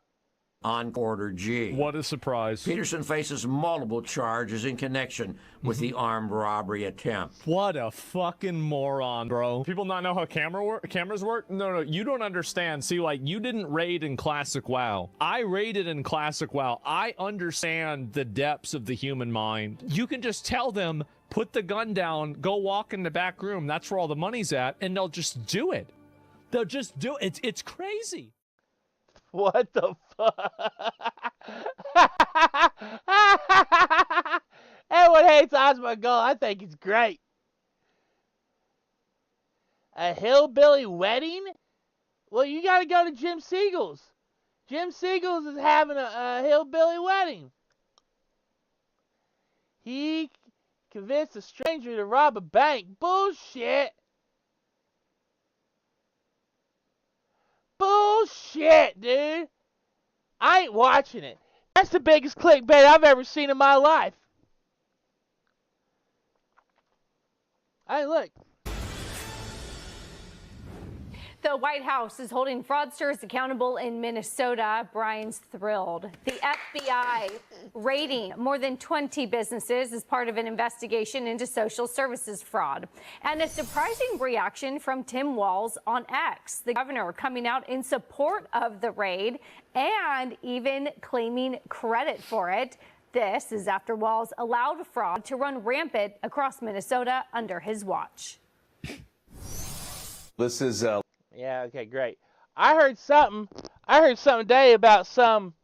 Speaker 22: On Order G.
Speaker 17: What a surprise.
Speaker 22: Peterson faces multiple charges in connection with the armed robbery attempt.
Speaker 17: What a fucking moron, bro. People not know how cameras work? No, you don't understand. See, like, you didn't raid in Classic WoW. I raided in Classic WoW. I understand the depths of the human mind. You can just tell them, put the gun down, go walk in the back room. That's where all the money's at, and they'll just do it. They'll just do it. It's crazy.
Speaker 1: What the fuck? Everyone hates Osmo Gold. I think it's great. A hillbilly wedding? Well, you got to go to Jim Siegel's. Jim Siegel's is having a hillbilly wedding. He convinced a stranger to rob a bank. Bullshit. Bullshit, dude. I ain't watching it. That's the biggest clickbait I've ever seen in my life. Hey, look.
Speaker 4: The White House is holding fraudsters accountable in Minnesota. Brian's thrilled. The FBI raiding more than 20 businesses as part of an investigation into social services fraud. And a surprising reaction from Tim Walz on X. The governor coming out in support of the raid and even claiming credit for it. This is after Walz allowed fraud to run rampant across Minnesota under his watch.
Speaker 18: This is
Speaker 1: Yeah, okay, great. I heard something today about some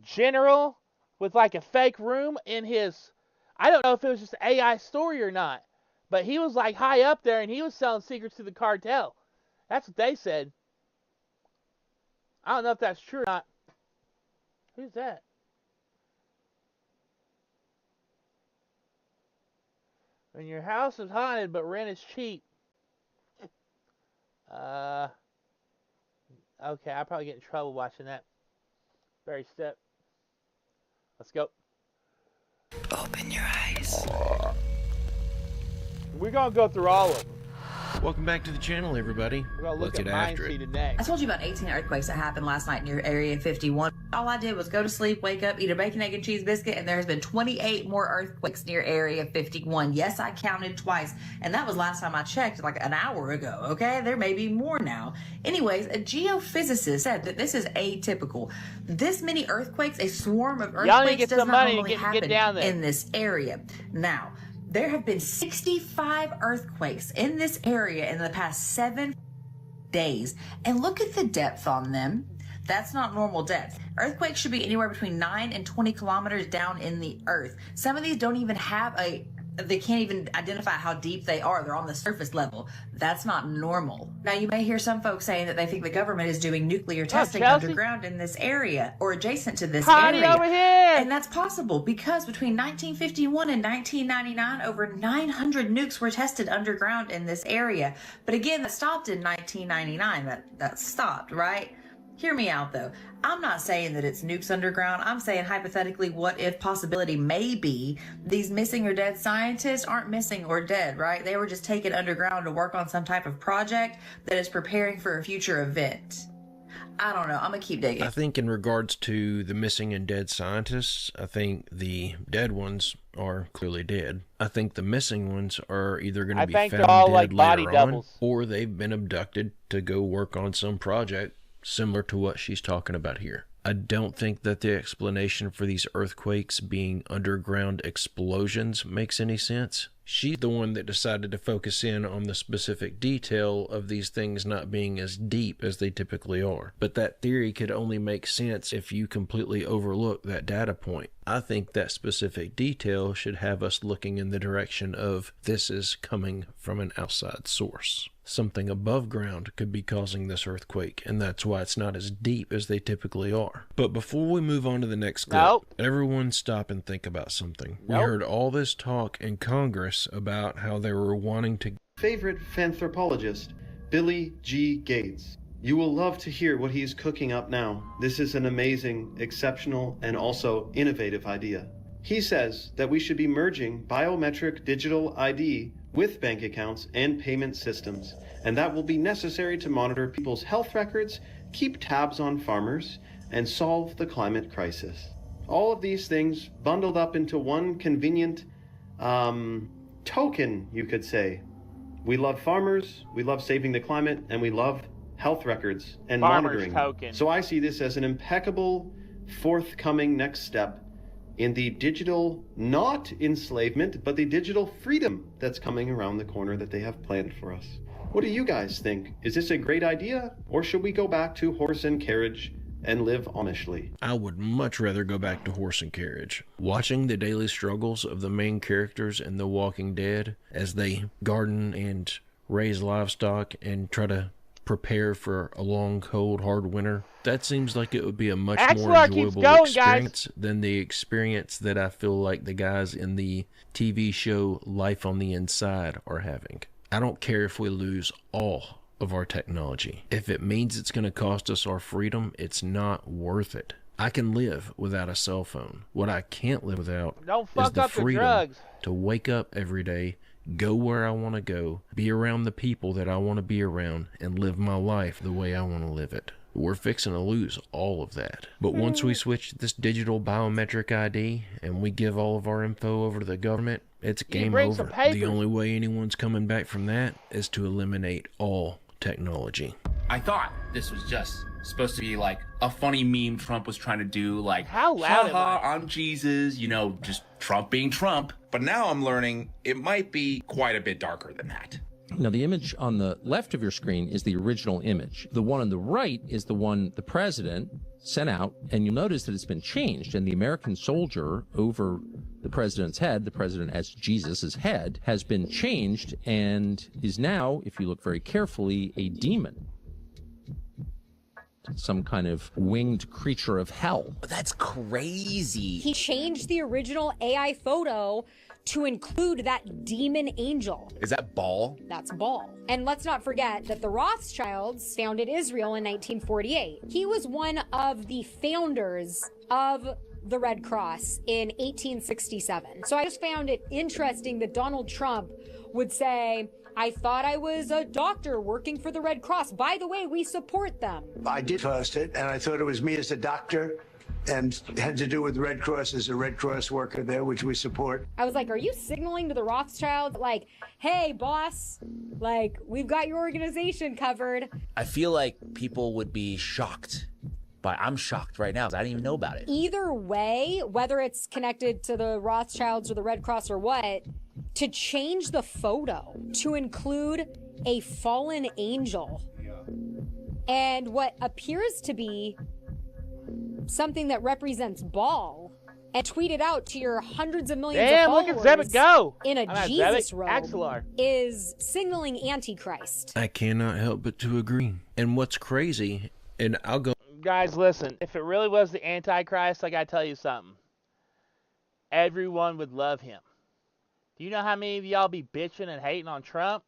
Speaker 1: general with like a fake room in his, I don't know if it was just an AI story or not, but he was like high up there and he was selling secrets to the cartel. That's what they said. I don't know if that's true or not. Who's that? When your house is haunted but rent is cheap. Okay, I'll probably get in trouble watching that. Very step. Let's go.
Speaker 5: Open your eyes.
Speaker 1: We're gonna go through all of them.
Speaker 5: Welcome back to the channel, everybody.
Speaker 1: We're gonna look
Speaker 5: Let's
Speaker 1: at
Speaker 5: get
Speaker 1: mine
Speaker 5: after it.
Speaker 1: seated next.
Speaker 7: I told you about 18 earthquakes that happened last night near Area 51. All I did was go to sleep, wake up, eat a bacon, egg, and cheese biscuit, and there has been 28 more earthquakes near Area 51. Yes, I counted twice, and that was last time I checked, like an hour ago, okay? There may be more now. Anyways, a geophysicist said that this is atypical. This many earthquakes, a swarm of earthquakes,
Speaker 1: get
Speaker 7: does
Speaker 1: some
Speaker 7: not
Speaker 1: money
Speaker 7: normally
Speaker 1: and get
Speaker 7: happen
Speaker 1: down there.
Speaker 7: in this area. Now, there have been 65 earthquakes in this area in the past 7 days. And look at the depth on them. That's not normal depth. Earthquakes should be anywhere between 9 and 20 kilometers down in the earth. Some of these don't even have they can't even identify how deep they are. They're on the surface level. That's not normal. Now, you may hear some folks saying that they think the government is doing nuclear testing underground in this area or adjacent to this area.
Speaker 1: Over here.
Speaker 7: And that's possible because between 1951 and 1999, over 900 nukes were tested underground in this area. But again, that stopped in 1999. That stopped, right? Hear me out, though. I'm not saying that it's nukes underground. I'm saying hypothetically, what if possibility may be these missing or dead scientists aren't missing or dead, right? They were just taken underground to work on some type of project that is preparing for a future event. I don't know. I'm going to keep digging.
Speaker 5: I think in regards to the missing and dead scientists, I think the dead ones are clearly dead. I think the missing ones are either going to be found dead
Speaker 1: like body
Speaker 5: later on,
Speaker 1: doubles.
Speaker 5: or they've been abducted to go work on some project similar to what she's talking about here. I don't think that the explanation for these earthquakes being underground explosions makes any sense. She's the one that decided to focus in on the specific detail of these things not being as deep as they typically are. But that theory could only make sense if you completely overlook that data point. I think that specific detail should have us looking in the direction of this is coming from an outside source. Something above ground could be causing this earthquake, and that's why it's not as deep as they typically are. But before we move on to the next clip, everyone stop and think about something. We heard all this talk in Congress about how they were wanting to...
Speaker 6: Favorite anthropologist, Billy G. Gates. You will love to hear what he's cooking up now. This is an amazing, exceptional, and also innovative idea. He says that we should be merging biometric digital ID with bank accounts and payment systems, and that will be necessary to monitor people's health records, keep tabs on farmers, and solve the climate crisis. All of these things bundled up into one convenient token, you could say. We love farmers, we love saving the climate, and we love health records and monitoring. Token. So I see this as an impeccable forthcoming next step in the digital, not enslavement, but the digital freedom that's coming around the corner that they have planned for us. What do you guys think? Is this a great idea, or should we go back to horse and carriage and live Amishly?
Speaker 5: I would much rather go back to horse and carriage. Watching the daily struggles of the main characters in The Walking Dead as they garden and raise livestock and try to prepare for a long, cold, hard winter, that seems like it would be a much more enjoyable experience than the experience that I feel like the guys in the TV show Life on the Inside are having. I don't care if we lose all of our technology. If it means it's going to cost us our freedom, it's not worth it. I can live without a cell phone. What I can't live without is the freedom to wake up every day, go where I want to go, be around the people that I want to be around, and live my life the way I want to live it. We're fixing to lose all of that. But once we switch to this digital biometric ID and we give all of our info over to the government, it's game over. The only way anyone's coming back from that is to eliminate all technology.
Speaker 8: I thought this was just supposed to be like a funny meme Trump was trying to do, like,
Speaker 1: how loud
Speaker 8: I'm Jesus, you know, just Trump being Trump. But now I'm learning it might be quite a bit darker than that.
Speaker 9: Now, the image on the left of your screen is the original image. The one on the right is the one the president sent out, and you'll notice that it's been changed, and the American soldier over the president's head, the president as Jesus' head, has been changed and is now, if you look very carefully, a demon. Some kind of winged creature of hell.
Speaker 24: That's crazy.
Speaker 25: He changed the original AI photo to include that demon angel.
Speaker 8: Is that Baal?
Speaker 25: That's Baal. And let's not forget that the Rothschilds founded Israel in 1948. He was one of the founders of the Red Cross in 1867. So I just found it interesting that Donald Trump would say, I thought I was a doctor working for the Red Cross. By the way, we support them.
Speaker 20: I did post it, and I thought it was me as a doctor, and it had to do with Red Cross as a Red Cross worker there, which we support.
Speaker 25: I was like, are you signaling to the Rothschilds, like, hey, boss, like, we've got your organization covered?
Speaker 24: I feel like people would be shocked. But I'm shocked right now because I didn't even know about it.
Speaker 25: Either way, whether it's connected to the Rothschilds or the Red Cross or what, to change the photo to include a fallen angel and what appears to be something that represents Baal, and tweet it out to your hundreds of millions of followers.
Speaker 1: Look at Zebek go
Speaker 25: In a Jesus robe
Speaker 1: Axelar.
Speaker 25: Is signaling Antichrist.
Speaker 5: I cannot help but to agree. And what's crazy, and I'll go...
Speaker 1: Guys, listen, if it really was the Antichrist, I gotta tell you something. Everyone would love him. Do you know how many of y'all be bitching and hating on Trump?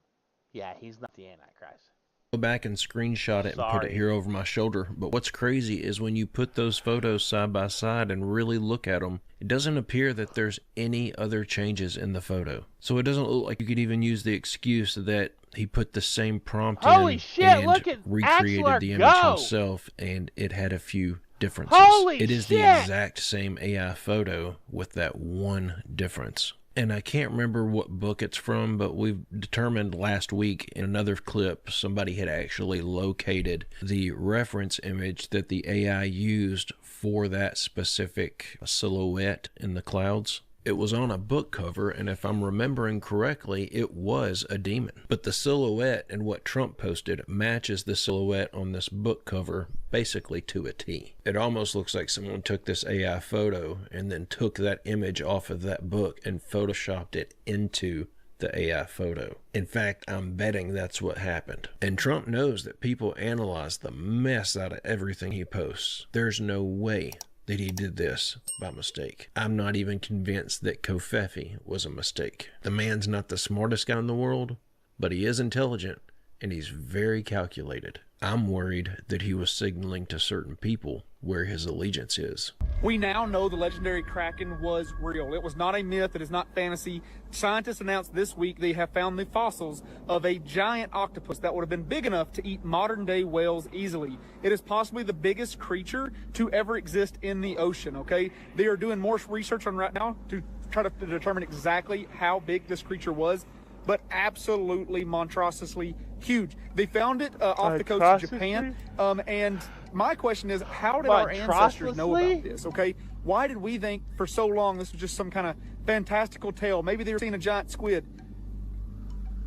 Speaker 1: Yeah, he's not the Antichrist.
Speaker 5: Go back and screenshot it and put it here over my shoulder. But what's crazy is when you put those photos side by side and really look at them, it doesn't appear that there's any other changes in the photo. So it doesn't look like you could even use the excuse that he put the same prompt in and recreated the image himself, and it had a few differences. It is the exact same AI photo with that one difference. And I can't remember what book it's from, but we've determined last week in another clip, somebody had actually located the reference image that the AI used for that specific silhouette in the clouds. It was on a book cover, and if I'm remembering correctly, it was a demon. But the silhouette and what Trump posted matches the silhouette on this book cover basically to a T. It almost looks like someone took this AI photo and then took that image off of that book and photoshopped it into the AI photo. In fact, I'm betting that's what happened. And Trump knows that people analyze the mess out of everything he posts. There's no way that he did this by mistake. I'm not even convinced that Covfefe was a mistake. The man's not the smartest guy in the world, but he is intelligent and he's very calculated. I'm worried that he was signaling to certain people where his allegiance is.
Speaker 16: We now know the legendary Kraken was real. It was not a myth. It is not fantasy. Scientists announced this week they have found the fossils of a giant octopus that would have been big enough to eat modern-day whales easily. It is possibly the biggest creature to ever exist in the ocean, okay? They are doing more research on right now to try to determine exactly how big this creature was, but absolutely monstrously huge. They found it off the coast of Japan, and my question is, how did our ancestors know about this, okay? Why did we think for so long this was just some kind of fantastical tale? Maybe they were seeing a giant squid.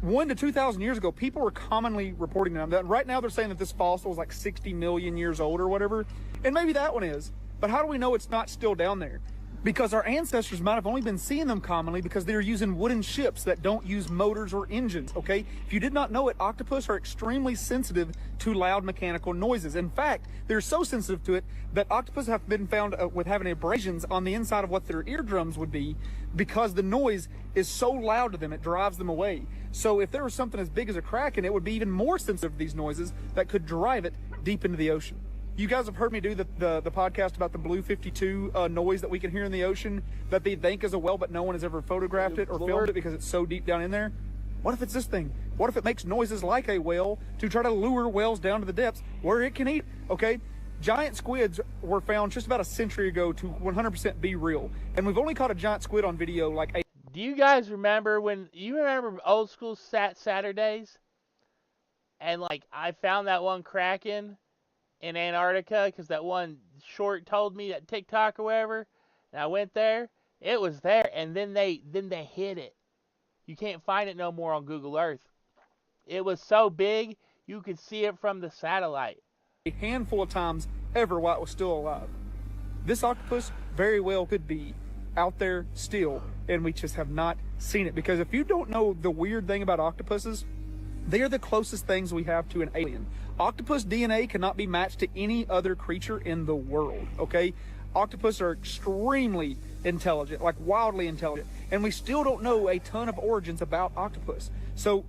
Speaker 16: 1,000 to 2,000 years ago, people were commonly reporting them. Right now they're saying that this fossil is like 60 million years old or whatever, and maybe that one is. But how do we know it's not still down there? Because our ancestors might have only been seeing them commonly because they're using wooden ships that don't use motors or engines, okay? If you did not know it, octopus are extremely sensitive to loud mechanical noises. In fact, they're so sensitive to it that octopus have been found with having abrasions on the inside of what their eardrums would be because the noise is so loud to them, it drives them away. So if there was something as big as a kraken, it would be even more sensitive to these noises that could drive it deep into the ocean. You guys have heard me do the podcast about the Blue 52 noise that we can hear in the ocean that they think is a whale, but no one has ever photographed it or filmed it because it's so deep down in there. What if it's this thing? What if it makes noises like a whale to try to lure whales down to the depths where it can eat? Okay, giant squids were found just about a century ago to 100% be real, and we've only caught a giant squid on video like a...
Speaker 1: Do you guys remember remember old school Saturdays? And like I found that one kraken in Antarctica because that one short told me, that TikTok or whatever, and I went there. It was there, and then they hid it. You can't find it no more on Google Earth. It was so big you could see it from the satellite.
Speaker 16: A handful of times ever while it was still alive. This octopus very well could be out there still, and we just have not seen it. Because if you don't know the weird thing about octopuses, they are the closest things we have to an alien. Octopus DNA cannot be matched to any other creature in the world, okay? Octopus are extremely intelligent, like wildly intelligent, and we still don't know a ton of origins about octopus. So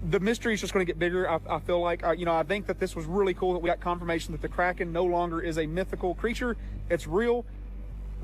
Speaker 16: the mystery is just going to get bigger. I feel like, I think that this was really cool that we got confirmation that the Kraken no longer is a mythical creature. It's real.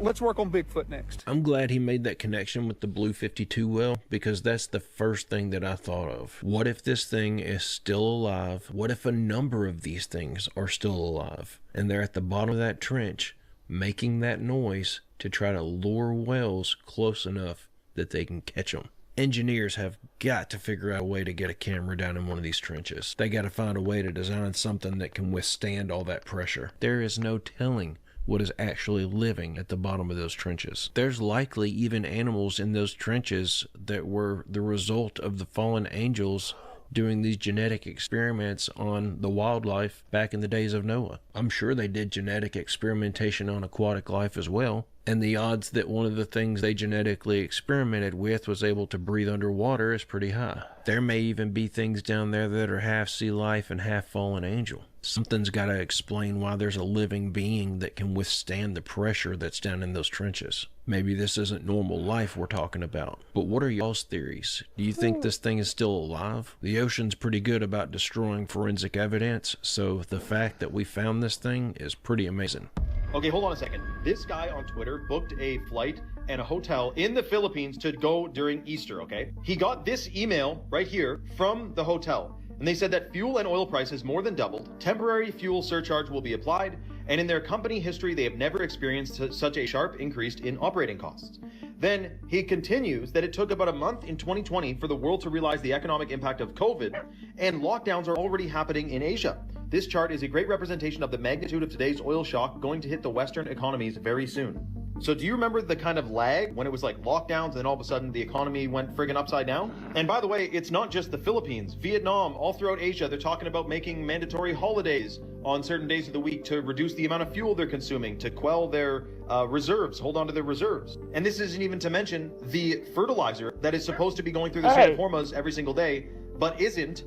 Speaker 16: Let's work on Bigfoot next.
Speaker 5: I'm glad he made that connection with the Blue 52 whale, because that's the first thing that I thought of. What if this thing is still alive? What if a number of these things are still alive? And they're at the bottom of that trench, making that noise to try to lure whales close enough that they can catch them. Engineers have got to figure out a way to get a camera down in one of these trenches. They got to find a way to design something that can withstand all that pressure. There is no telling what is actually living at the bottom of those trenches. There's likely even animals in those trenches that were the result of the fallen angels doing these genetic experiments on the wildlife back in the days of Noah. I'm sure they did genetic experimentation on aquatic life as well, and the odds that one of the things they genetically experimented with was able to breathe underwater is pretty high. There may even be things down there that are half sea life and half fallen angel. Something's got to explain why there's a living being that can withstand the pressure that's down in those trenches. Maybe this isn't normal life we're talking about. But what are y'all's theories? Do you think this thing is still alive? The ocean's pretty good about destroying forensic evidence, so the fact that we found this thing is pretty amazing.
Speaker 3: Okay, hold on a second. This guy on Twitter booked a flight and a hotel in the Philippines to go during Easter, okay? He got this email right here from the hotel. And they said that fuel and oil prices more than doubled, temporary fuel surcharge will be applied, and in their company history, they have never experienced such a sharp increase in operating costs. Then he continues that it took about a month in 2020 for the world to realize the economic impact of COVID, and lockdowns are already happening in Asia. This chart is a great representation of the magnitude of today's oil shock going to hit the Western economies very soon. So do you remember the kind of lag when it was like lockdowns and then all of a sudden the economy went friggin' upside down? And by the way, it's not just the Philippines, Vietnam, all throughout Asia, they're talking about making mandatory holidays on certain days of the week to reduce the amount of fuel they're consuming, to quell their reserves, hold on to their reserves. And this isn't even to mention the fertilizer that is supposed to be going through the Strait of Hormuz every single day, but isn't,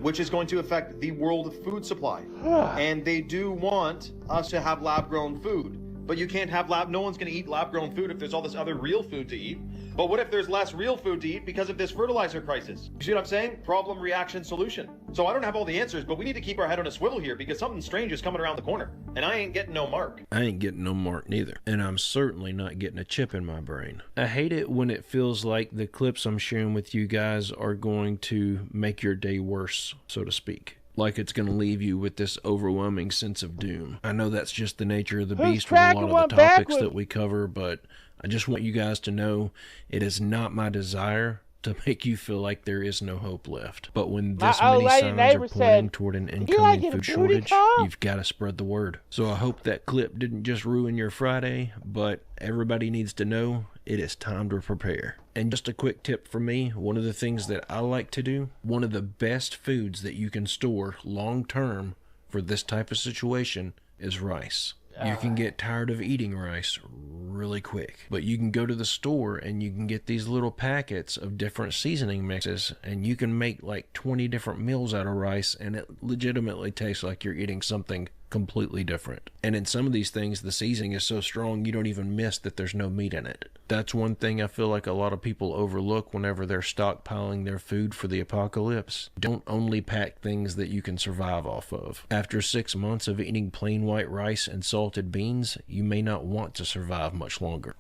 Speaker 3: which is going to affect the world food supply. And they do want us to have lab-grown food. But you can't have no one's going to eat lab-grown food if there's all this other real food to eat. But what if there's less real food to eat because of this fertilizer crisis? You see what I'm saying? Problem, reaction, solution. So I don't have all the answers, but we need to keep our head on a swivel here because something strange is coming around the corner. And I ain't getting no mark.
Speaker 5: I ain't getting no mark neither. And I'm certainly not getting a chip in my brain. I hate it when it feels like the clips I'm sharing with you guys are going to make your day worse, so to speak. Like it's going to leave you with this overwhelming sense of doom. I know that's just the nature of the beast with a lot of the topics that we cover, but I just want you guys to know it is not my desire to make you feel like there is no hope left. But when this many signs are pointing toward an incoming food shortage, you've got to spread the word. So I hope that clip didn't just ruin your Friday, but everybody needs to know it is time to prepare. And just a quick tip from me, one of the things that I like to do, one of the best foods that you can store long term for this type of situation is rice. You can get tired of eating rice really quick, but you can go to the store and you can get these little packets of different seasoning mixes and you can make like 20 different meals out of rice and it legitimately tastes like you're eating something completely different. And in some of these things, the seasoning is so strong you don't even miss that there's no meat in it. That's one thing I feel like a lot of people overlook whenever they're stockpiling their food for the apocalypse. Don't only pack things that you can survive off of. After 6 months of eating plain white rice and salted beans, you may not want to survive much longer.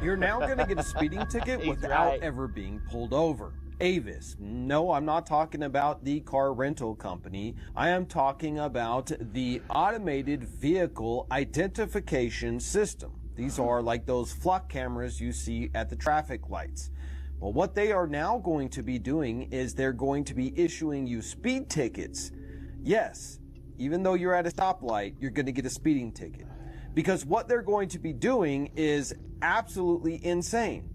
Speaker 10: You're now going to get a speeding ticket without ever being pulled over. Avis. No, I'm not talking about the car rental company. I am talking about the automated vehicle identification system. These are like those flock cameras you see at the traffic lights. Well, what they are now going to be doing is they're going to be issuing you speed tickets. Yes, even though you're at a stoplight, you're going to get a speeding ticket. Because what they're going to be doing is absolutely insane.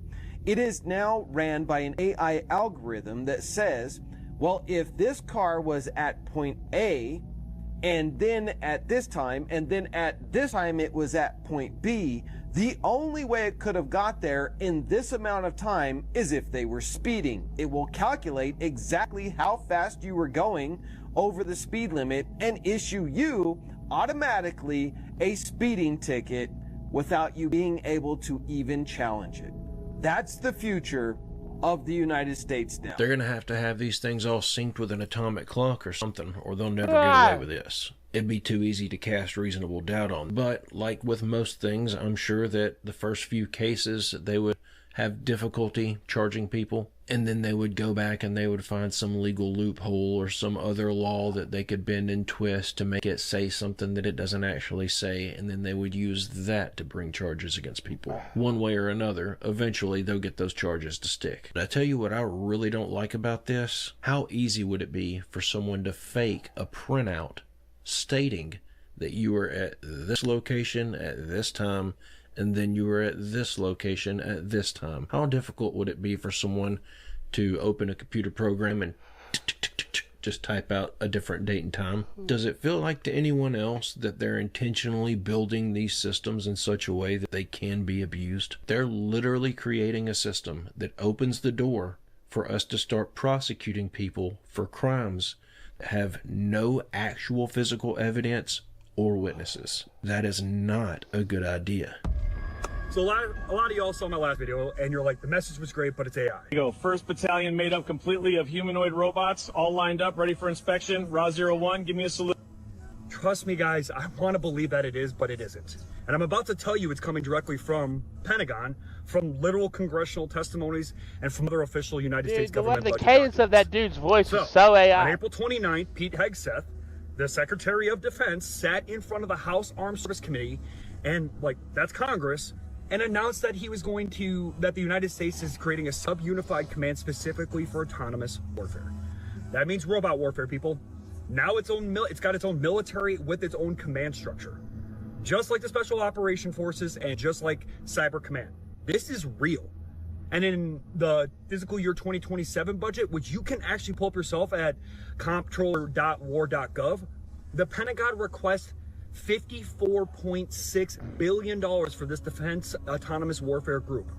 Speaker 10: It is now ran by an AI algorithm that says, well, if this car was at point A, and then at this time, and then at this time it was at point B, the only way it could have got there in this amount of time is if they were speeding. It will calculate exactly how fast you were going over the speed limit and issue you automatically a speeding ticket without you being able to even challenge it. That's the future of the United States now.
Speaker 5: They're going to have these things all synced with an atomic clock or something, or they'll never get away with this. It'd be too easy to cast reasonable doubt on. But like with most things, I'm sure that the first few cases, they would have difficulty charging people. And then they would go back and they would find some legal loophole or some other law that they could bend and twist to make it say something that it doesn't actually say. And then they would use that to bring charges against people. One way or another, eventually they'll get those charges to stick. But I tell you what I really don't like about this. How easy would it be for someone to fake a printout stating that you were at this location at this time and then you were at this location at this time? How difficult would it be for someone to open a computer program and just type out a different date and time? Does it feel like to anyone else that they're intentionally building these systems in such a way that they can be abused? They're literally creating a system that opens the door for us to start prosecuting people for crimes that have no actual physical evidence or witnesses. That is not a good idea.
Speaker 11: So a lot of y'all saw my last video and you're like, the message was great, but it's AI. You go, 1st Battalion made up completely of humanoid robots, all lined up, ready for inspection. RA-01, give me a salute. Trust me, guys, I want to believe that it is, but it isn't. And I'm about to tell you it's coming directly from Pentagon, from literal congressional testimonies, and from other official United States government budget
Speaker 1: cadence
Speaker 11: documents.
Speaker 1: of that dude's voice is so AI.
Speaker 11: On April 29th, Pete Hegseth, the Secretary of Defense, sat in front of the House Armed Services Committee, and that's Congress, and announced that that the United States is creating a sub-unified command specifically for autonomous warfare. That means robot warfare, people. Now it's got its own military with its own command structure. just like the Special Operation Forces and just like Cyber Command. This is real. And in the fiscal year 2027 budget, which you can actually pull up yourself at comptroller.war.gov, the Pentagon requests $54.6 billion for this Defense Autonomous Warfare Group.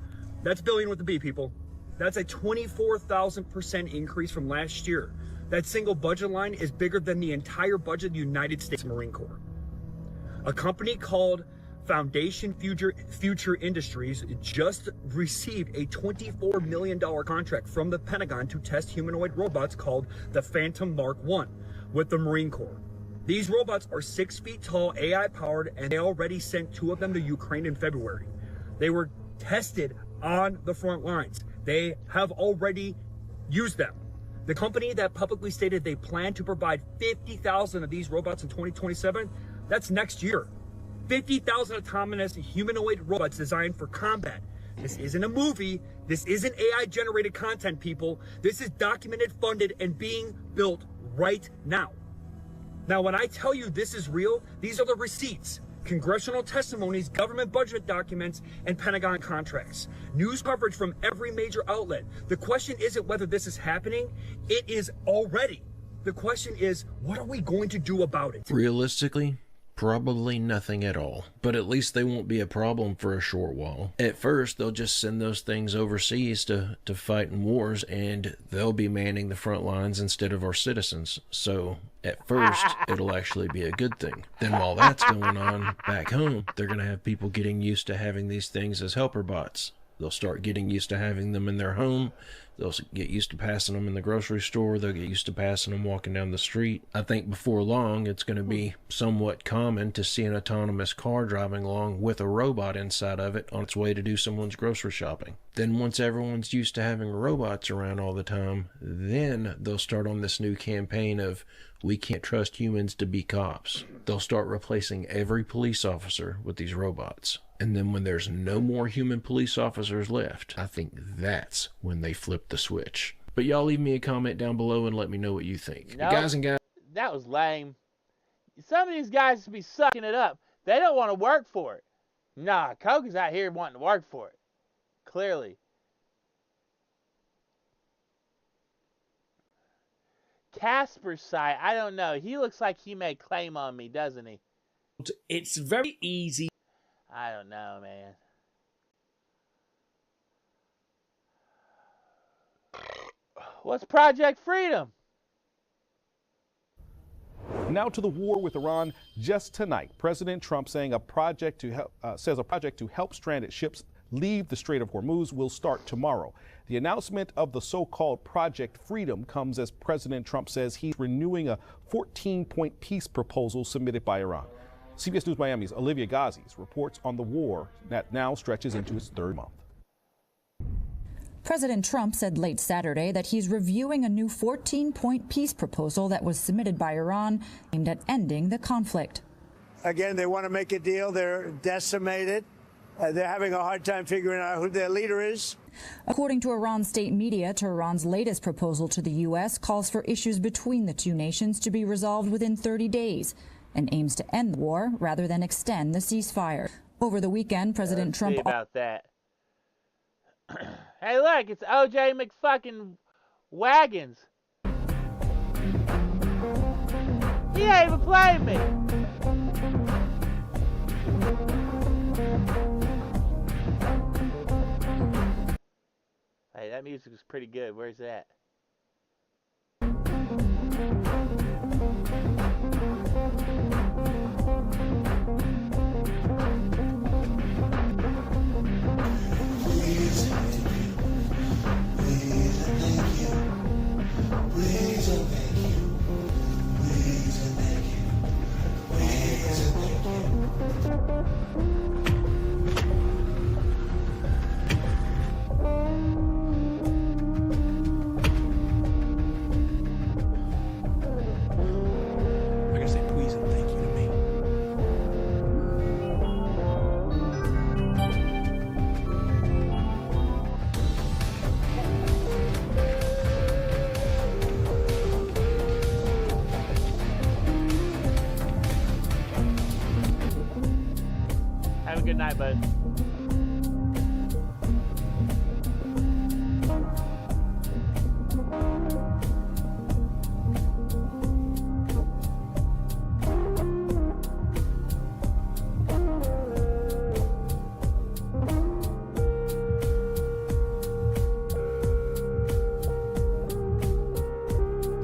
Speaker 11: That's billion with the B, people. That's a 24,000% increase from last year. That single budget line is bigger than the entire budget of the United States Marine Corps. A company called Foundation Future Industries just received a $24 million contract from the Pentagon to test humanoid robots called the Phantom Mark I with the Marine Corps. These robots are 6 feet tall, AI powered, and they already sent 2 of them to Ukraine in February. They were tested on the front lines. They have already used them. The company that publicly stated they plan to provide 50,000 of these robots in 2027, that's next year. 50,000 autonomous humanoid robots designed for combat. This isn't a movie. This isn't AI-generated content, people. This is documented, funded, and being built right now. Now, when I tell you this is real, these are the receipts, congressional testimonies, government budget documents, and Pentagon contracts. News coverage from every major outlet. The question isn't whether this is happening. It is already. The question is, what are we going to do about it?
Speaker 5: Realistically, probably nothing at all, but at least they won't be a problem for a short while. At first, they'll just send those things overseas to fight in wars, and they'll be manning the front lines instead of our citizens. So at first, it'll actually be a good thing. Then while that's going on back home, they're going to have people getting used to having these things as helper bots. They'll start getting used to having them in their home. They'll get used to passing them in the grocery store. They'll get used to passing them walking down the street. I think before long, it's going to be somewhat common to see an autonomous car driving along with a robot inside of it on its way to do someone's grocery shopping. Then once everyone's used to having robots around all the time, then they'll start on this new campaign of, we can't trust humans to be cops. They'll start replacing every police officer with these robots. And then when there's no more human police officers left, I think that's when they flip the switch. But y'all leave me a comment down below and let me know what you think.
Speaker 1: Nope,
Speaker 5: Guys and gals,
Speaker 1: that was lame. Some of these guys be sucking it up. They don't want to work for it. Nah, Koga's out here wanting to work for it. Clearly. Casper's site, I don't know. He looks like he may claim on me, doesn't he?
Speaker 2: It's very easy.
Speaker 1: I don't know, man. What's Project Freedom?
Speaker 12: Now to the war with Iran. Just tonight, President Trump saying says a project to help stranded ships leave the Strait of Hormuz will start tomorrow. The announcement of the so-called Project Freedom comes as President Trump says he's renewing a 14-point peace proposal submitted by Iran. CBS News Miami's Olivia Gazis reports on the war that now stretches into its 3rd month.
Speaker 14: President Trump said late Saturday that he's reviewing a new 14-point peace proposal that was submitted by Iran aimed at ending the conflict.
Speaker 20: Again, they want to make a deal. They're decimated. They're having a hard time figuring out who their leader is.
Speaker 14: According to Iran state media, Tehran's latest proposal to the U.S. calls for issues between the two nations to be resolved within 30 days and aims to end the war rather than extend the ceasefire. Over the weekend, President Trump...
Speaker 1: about that. Hey, look, it's OJ McFucking Wagons. He ain't even playing me. Hey, that music is pretty good. Where's that? good night, bud.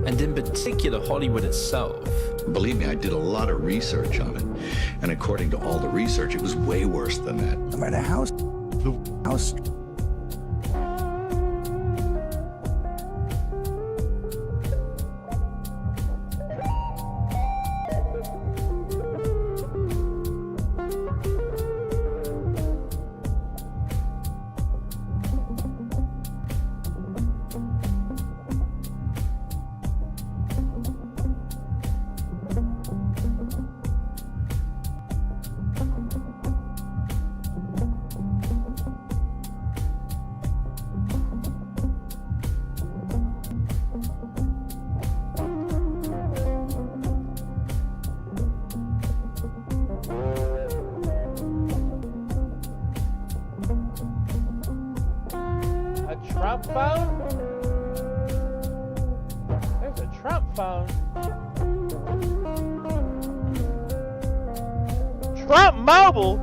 Speaker 13: And in particular, Hollywood itself.
Speaker 15: Believe me, I did a lot of research on it. And according to all the research, it was way worse than that.
Speaker 19: By the house.
Speaker 1: Trump phone? There's a Trump phone. Trump Mobile?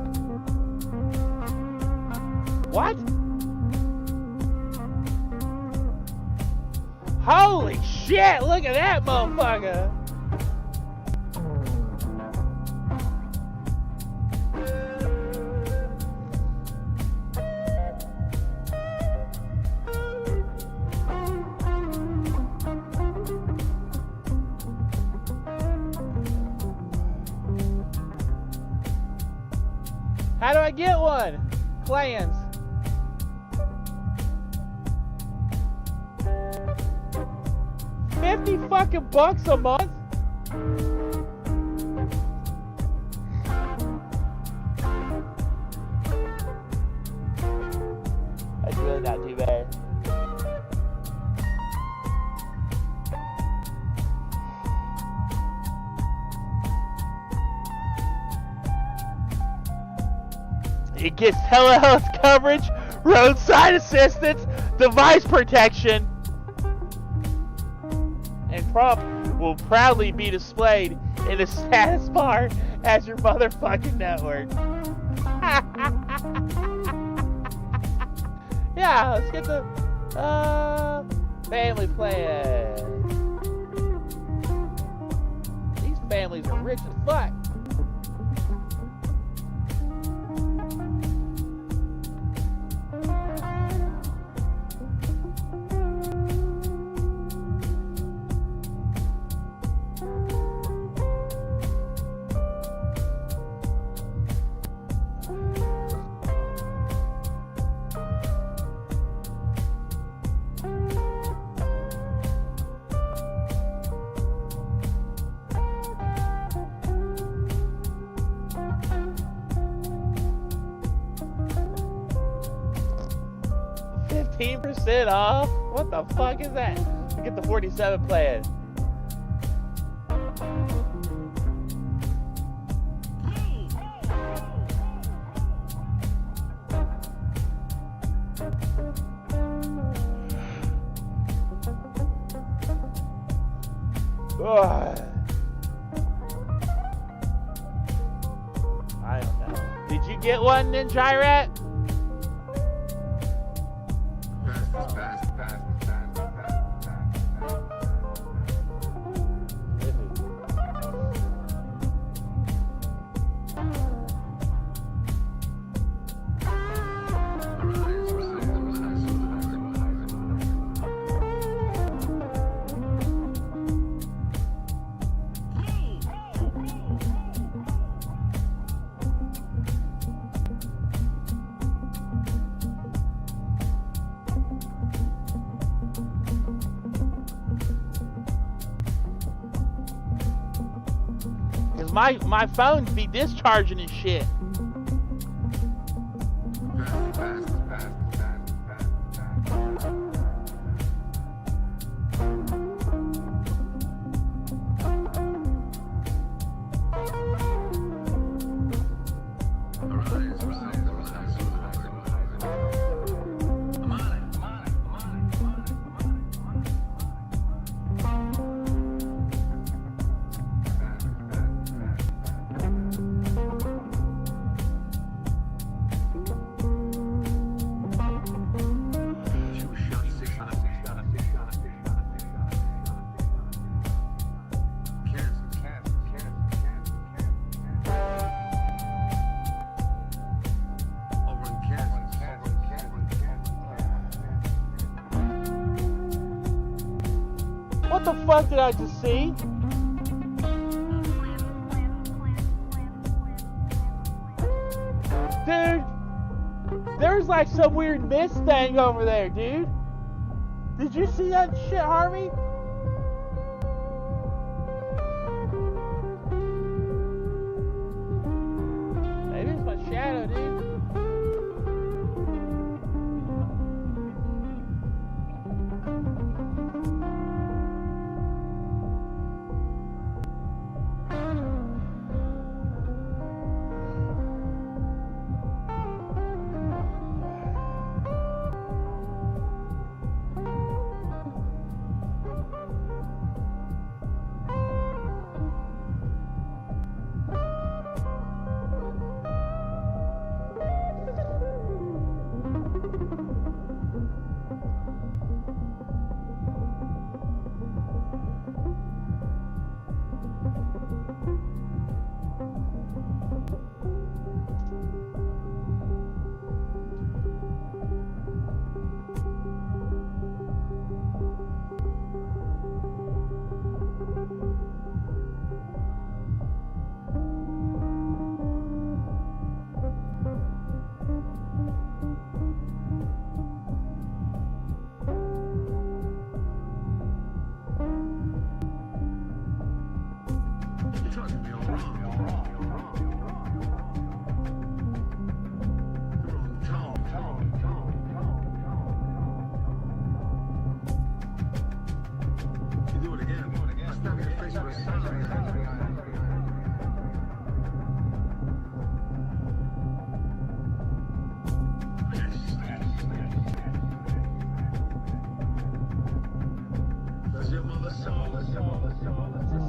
Speaker 1: What? Holy shit, look at that motherfucker. How do I get one? Plans. $50 a month? That's really not too bad. It gets telehealth coverage, roadside assistance, device protection, and Trump will proudly be displayed in the status bar as your motherfucking network. Yeah, let's get the family plan. These families are rich as fuck. $15% off? What the fuck is that? I get the 47 plan. Ugh. I don't know. Did you get one, Ninja Rat? My phones be discharging and shit. what did I just see? Dude, there's like some weird mist thing over there, dude. Did you see that shit, Harvey? Maybe it's my shadow, dude.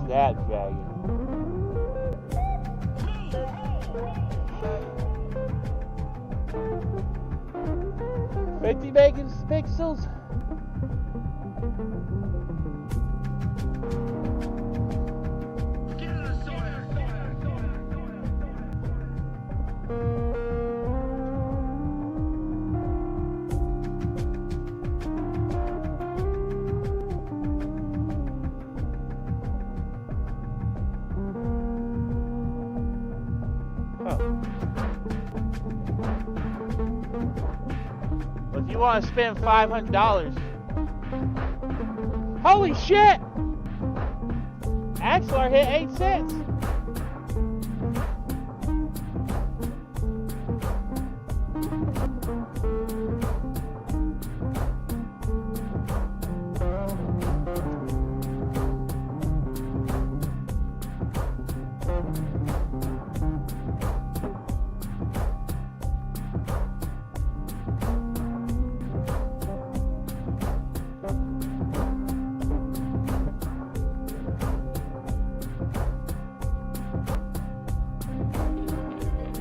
Speaker 1: That dragon. $50 megapixels. Well, if you want to spend $500, holy shit! Axlar hit 8 cents.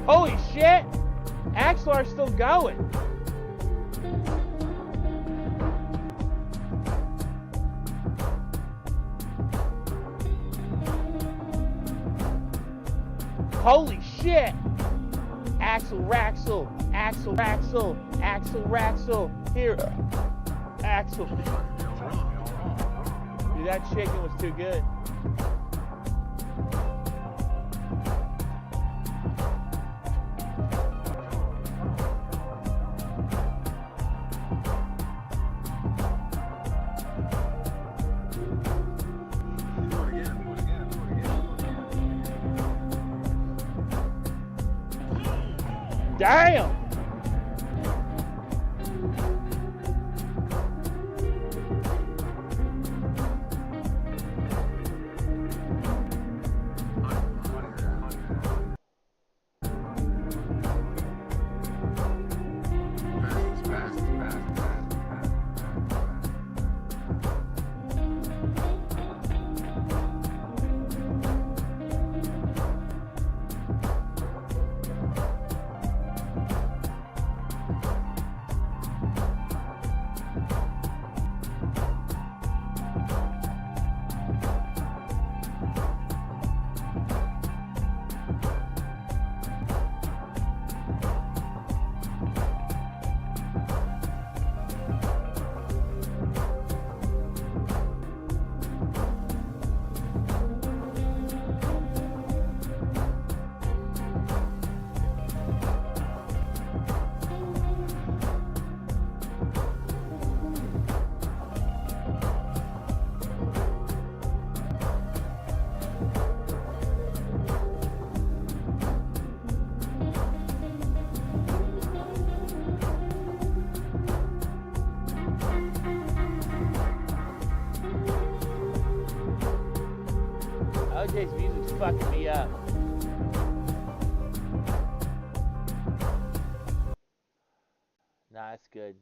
Speaker 1: Holy shit! Axlar's still going. Holy shit! Axel Raxel, Axel Raxel, Axel Raxel. Here, Axel. Dude, that chicken was too good. Damn! OJ's music's fucking me up. Nah, that's good.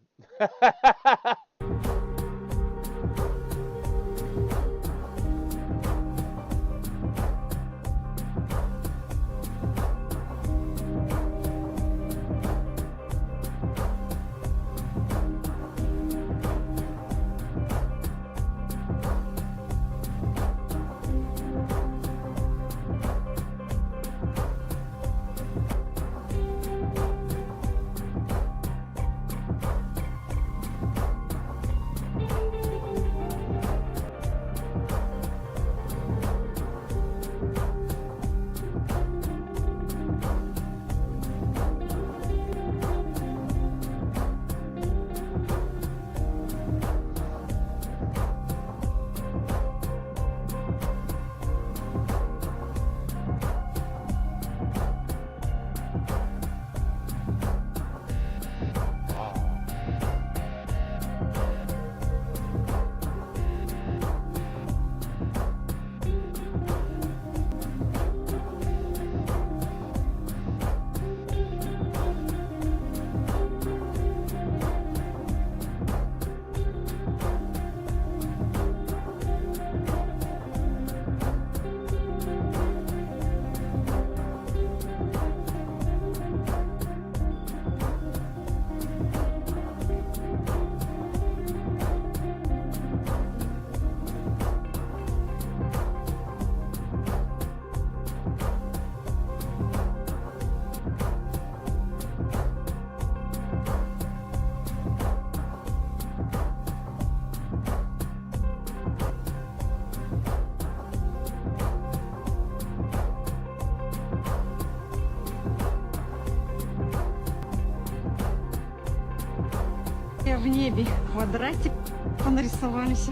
Speaker 17: В небе квадратик понарисовались.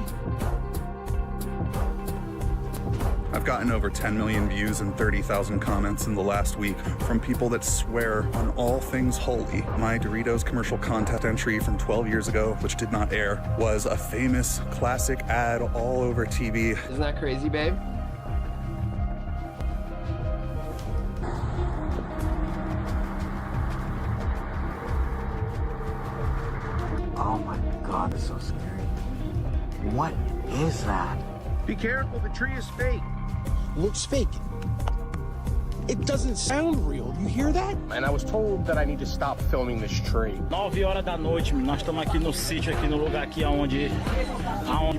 Speaker 19: I've gotten over 10 million views and 30,000 comments in the last week from people that swear on all things holy. My Doritos commercial contest entry from 12 years ago, which did not air, was a famous classic ad all over TV.
Speaker 21: Isn't that crazy, babe?
Speaker 22: Oh my God, it's so scary. What is that?
Speaker 23: Be careful, the tree is fake.
Speaker 26: Looks fake. It doesn't sound real. You hear that?
Speaker 23: And I was told that I need to stop filming this tree.
Speaker 11: 9 horas da noite, nós estamos aqui no sítio, aqui no lugar aqui onde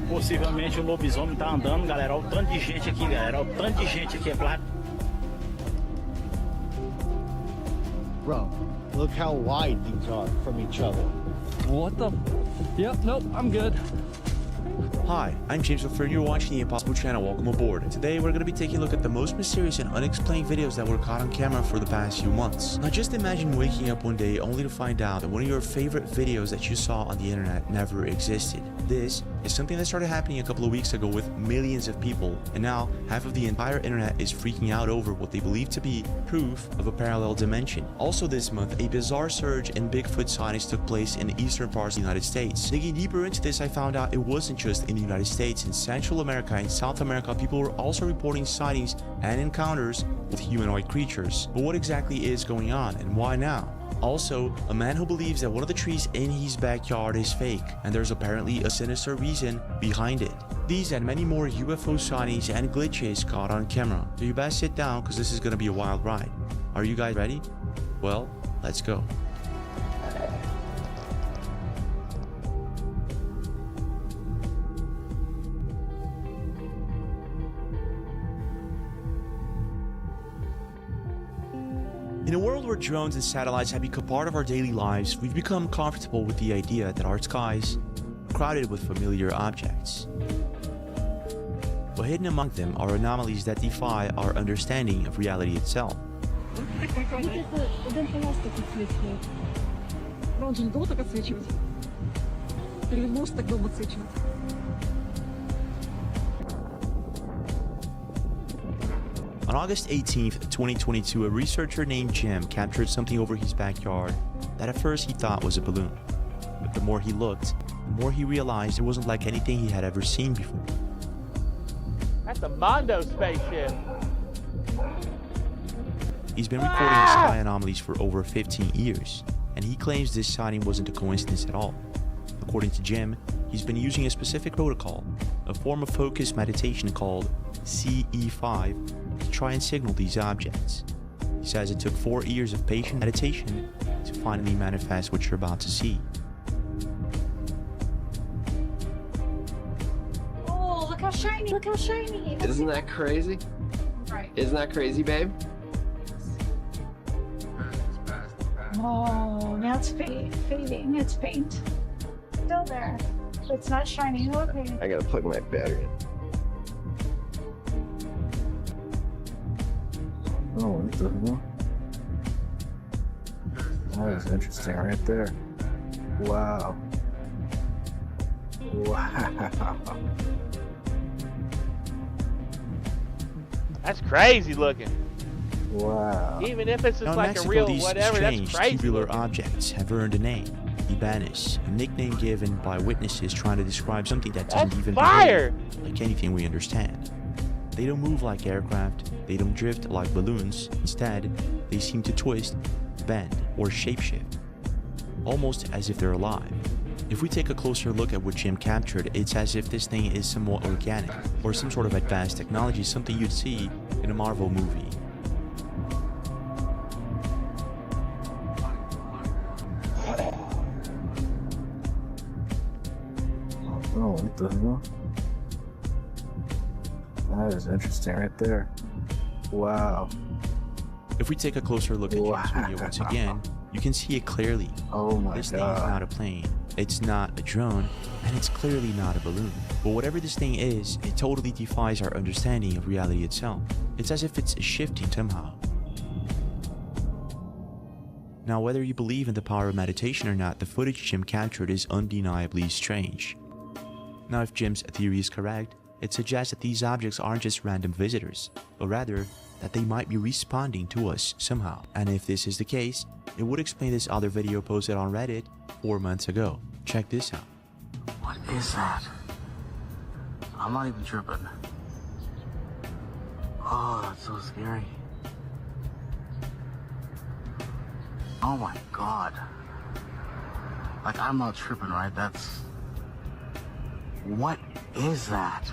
Speaker 11: possivelmente o lobisomem tá andando, galera. Olha o tanto de gente aqui, galera. Olha o tanto de gente aqui.
Speaker 26: Bro, look how wide these are from each other.
Speaker 27: What the? Yep, nope, I'm good.
Speaker 28: Hi, I'm James Wiff, and you're watching the Impossible Channel. Welcome aboard. Today we're going to be taking a look at the most mysterious and unexplained videos that were caught on camera for the past few months. Now just imagine waking up one day only to find out that one of your favorite videos that you saw on the internet never existed. This is something that started happening a couple of weeks ago with millions of people, and now half of the entire internet is freaking out over what they believe to be proof of a parallel dimension. Also this month, a bizarre surge in Bigfoot sightings took place in the eastern parts of the United States. Digging deeper into this, I found out it wasn't just in the United States. In Central America and South America, people were also reporting sightings and encounters with humanoid creatures. But what exactly is going on, and why now? Also, a man who believes that one of the trees in his backyard is fake, and there's apparently a sinister reason behind it. These and many more UFO sightings and glitches caught on camera. So you best sit down because this is going to be a wild ride. Are you guys ready? Well, let's go. In a world where drones and satellites have become part of our daily lives, we've become comfortable with the idea that our skies are crowded with familiar objects. But hidden among them are anomalies that defy our understanding of reality itself. On August 18th, 2022, a researcher named Jim captured something over his backyard that at first he thought was a balloon. But the more he looked, the more he realized it wasn't like anything he had ever seen before.
Speaker 1: That's a Mondo spaceship.
Speaker 28: He's been recording the sky anomalies for over 15 years, and he claims this sighting wasn't a coincidence at all. According to Jim, he's been using a specific protocol, a form of focused meditation called CE5, to try and signal these objects. He says it took 4 years of patient meditation to finally manifest what you're about to see.
Speaker 17: Oh, look how shiny. Look how shiny.
Speaker 4: Isn't that crazy?
Speaker 17: Right.
Speaker 4: Isn't that crazy, babe?
Speaker 17: Oh, now it's fading. It's faint. Still there. It's not shiny. Okay.
Speaker 4: I gotta plug my battery in.
Speaker 22: Oh, what the hell? That is interesting right there. Wow. Wow.
Speaker 1: That's crazy looking.
Speaker 22: Wow.
Speaker 1: Even if it's just
Speaker 28: Now, in
Speaker 1: like
Speaker 28: Mexico,
Speaker 1: a real
Speaker 28: these
Speaker 1: whatever, that's
Speaker 28: strange
Speaker 1: crazy
Speaker 28: tubular
Speaker 1: looking.
Speaker 28: objects have earned a name, Ibanez, a nickname given by witnesses trying to describe something that doesn't
Speaker 1: That's
Speaker 28: even
Speaker 1: fire!
Speaker 28: behave like anything we understand. They don't move like aircraft, they don't drift like balloons. Instead, they seem to twist, bend, or shapeshift, almost as if they're alive. If we take a closer look at what Jim captured, it's as if this thing is somewhat organic, or some sort of advanced technology, something you'd see in a Marvel movie.
Speaker 22: Oh, what the hell? That is interesting right there. Wow.
Speaker 28: If we take a closer look at Jim's video once again, you can see it clearly.
Speaker 22: Oh my
Speaker 28: This thing is not a plane, it's not a drone, and it's clearly not a balloon. But whatever this thing is, it totally defies our understanding of reality itself. It's as if it's shifting somehow. Now, whether you believe in the power of meditation or not, the footage Jim captured is undeniably strange. Now, if Jim's theory is correct, it suggests that these objects aren't just random visitors, but rather that they might be responding to us somehow. And if this is the case, it would explain this other video posted on Reddit 4 months ago. Check this out.
Speaker 22: What is that? I'm not even tripping. Oh, that's so scary. Oh my god. Like, I'm not tripping, right? That's... What is that?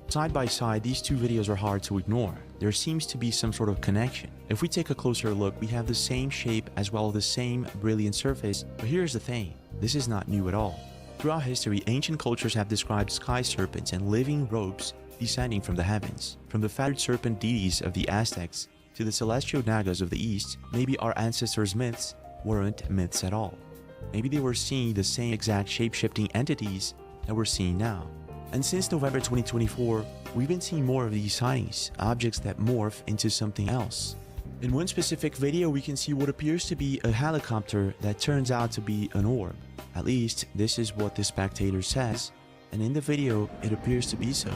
Speaker 28: Side by side, these two videos are hard to ignore. There seems to be some sort of connection. If we take a closer look, we have the same shape as well as the same brilliant surface, but here's the thing, this is not new at all. Throughout history, ancient cultures have described sky serpents and living ropes descending from the heavens. From the feathered serpent deities of the Aztecs to the celestial nagas of the East, maybe our ancestors' myths weren't myths at all. Maybe they were seeing the same exact shape-shifting entities that we're seeing now. And since November 2024, we've been seeing more of these sightings, objects that morph into something else. In one specific video, we can see what appears to be a helicopter that turns out to be an orb. At least, this is what the spectator says, and in the video, it appears to be so.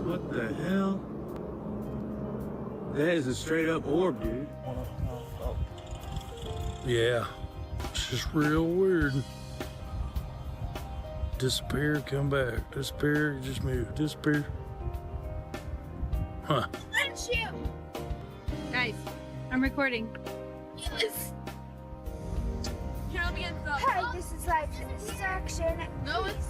Speaker 6: What the hell? That is a straight up orb, dude.
Speaker 7: Yeah, it's just real weird. Disappear, come back. Disappear, just move. Disappear. Huh.
Speaker 17: Shoot! Guys, I'm recording. Yes!
Speaker 8: Hi, this is live distraction. No, it's...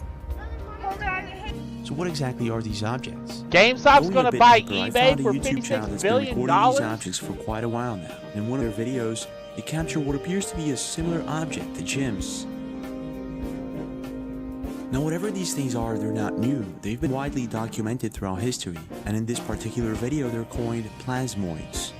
Speaker 8: Hold on.
Speaker 28: So what exactly are these objects?
Speaker 1: GameStop's
Speaker 28: Going
Speaker 1: gonna
Speaker 28: a bit
Speaker 1: buy
Speaker 28: deeper, I
Speaker 1: eBay
Speaker 28: found a
Speaker 1: for
Speaker 28: YouTube channel
Speaker 1: $56
Speaker 28: that's
Speaker 1: billion?
Speaker 28: been recording these objects for quite a while now. In one of their videos, they capture what appears to be a similar object to Jim's. Now, whatever these things are, they're not new. They've been widely documented throughout history, and in this particular video, they're coined plasmoids.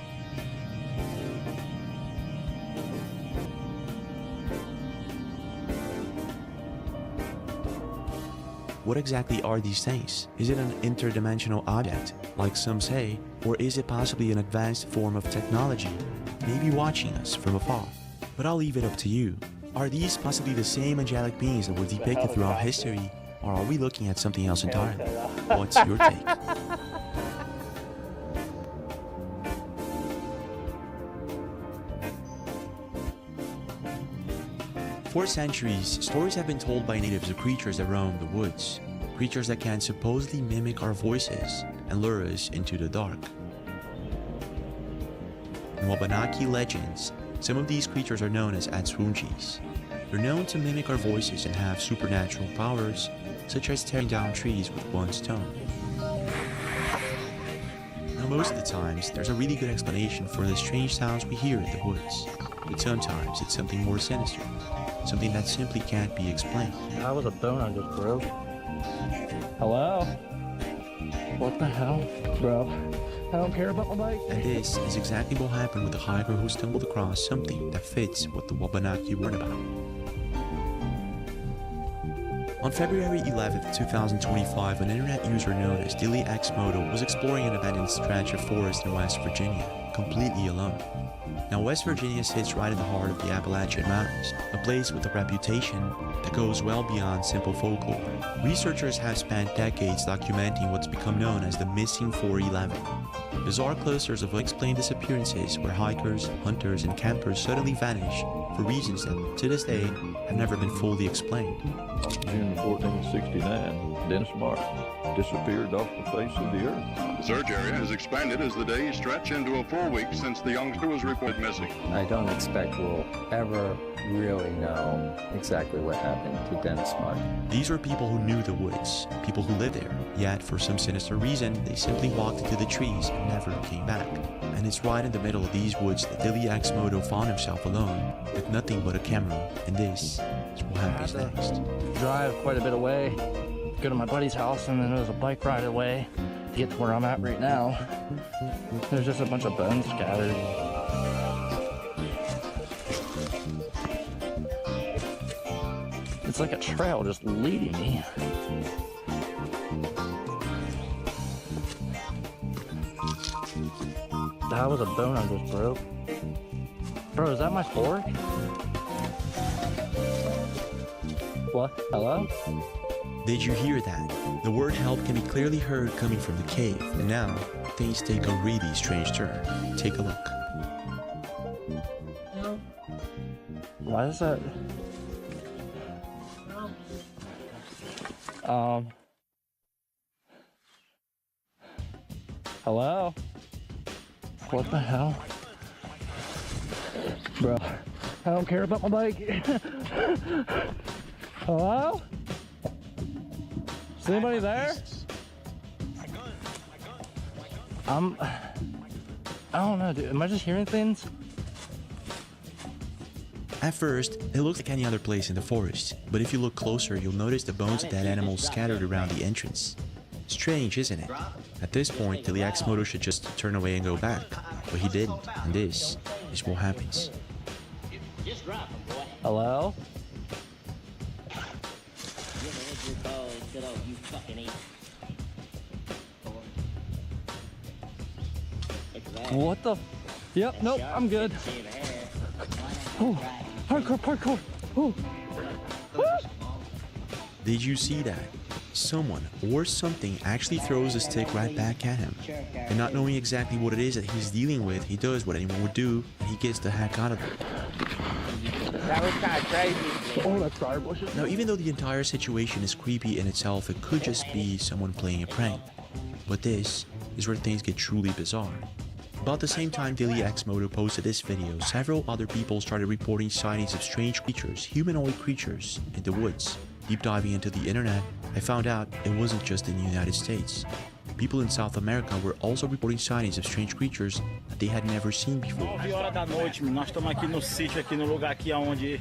Speaker 28: What exactly are these things? Is it an interdimensional object, like some say, or is it possibly an advanced form of technology, maybe watching us from afar? But I'll leave it up to you. Are these possibly the same angelic beings that were depicted throughout history, or are we looking at something else entirely? What's your take? For centuries, stories have been told by natives of creatures that roam the woods, creatures that can supposedly mimic our voices and lure us into the dark. In Wabanaki legends, some of these creatures are known as Atsunjis. They're known to mimic our voices and have supernatural powers, such as tearing down trees with one stone. Now, most of the times, there's a really good explanation for the strange sounds we hear in the woods, but sometimes it's something more sinister, something that simply can't be explained.
Speaker 27: That was a bone I just broke. Hello? What the hell? Bro, I don't care about my bike.
Speaker 28: And this is exactly what happened with the hiker who stumbled across something that fits what the Wabanaki were about. On February 11, 2025, an internet user known as Dilly X Moto was exploring an abandoned stretch of forest in West Virginia, completely alone. Now, West Virginia sits right in the heart of the Appalachian Mountains, a place with a reputation that goes well beyond simple folklore. Researchers have spent decades documenting what's become known as the Missing 411. Bizarre clusters of unexplained disappearances where hikers, hunters, and campers suddenly vanish for reasons that, to this day, have never been fully explained.
Speaker 3: On June 1469, Dennis Martin disappeared off the face of the earth.
Speaker 9: The search area has expanded as the days stretch into a full week since the youngster was reported missing.
Speaker 10: I don't expect we'll ever really know exactly what happened to Dennis Martin.
Speaker 28: These were people who knew the woods, people who lived there, yet for some sinister reason, they simply walked into the trees and never came back. And it's right in the middle of these woods that Dilly X Moto found himself alone, with nothing but a camera, and this is what happens next.
Speaker 27: Drive quite a bit away, go to my buddy's house, and then there's a bike ride away to get to where I'm at right now. There's just a bunch of bones scattered. It's like a trail just leading me. That was a bone I just broke. Bro, is that my fork? What? Hello?
Speaker 28: Did you hear that? The word help can be clearly heard coming from the cave, and now things take a really strange turn. Take a look.
Speaker 27: Why is that? Hello? What the hell? Bro, I don't care about my bike. Hello? Is anybody there? I don't know, dude. Am I just hearing things?
Speaker 28: At first, it looks like any other place in the forest, but if you look closer, you'll notice the bones of dead animals scattered around the entrance. Strange, isn't it? At this point, Dilly X Moto should just turn away and go back, but he didn't, and this is what happens.
Speaker 27: Hello? What the? Yep, nope, I'm good. Oh, hardcore, parkour. Oh.
Speaker 28: Did you see that? Someone or something actually throws a stick right back at him. And not knowing exactly what it is that he's dealing with, he does what anyone would do, and he gets the heck out of it.
Speaker 1: That was kind of crazy.
Speaker 27: Oh, that's fire bushes.
Speaker 28: Now, even though the entire situation is creepy in itself, it could just be someone playing a prank. But this is where things get truly bizarre. About the same time Dilly X Moto posted this video, several other people started reporting sightings of strange creatures, humanoid creatures, in the woods. Deep diving into the internet, I found out it wasn't just in the United States. People in South America were also reporting sightings of strange creatures that they had never seen before.
Speaker 11: 9 horas da noite, nós estamos aqui no sítio, aqui no lugar aqui aonde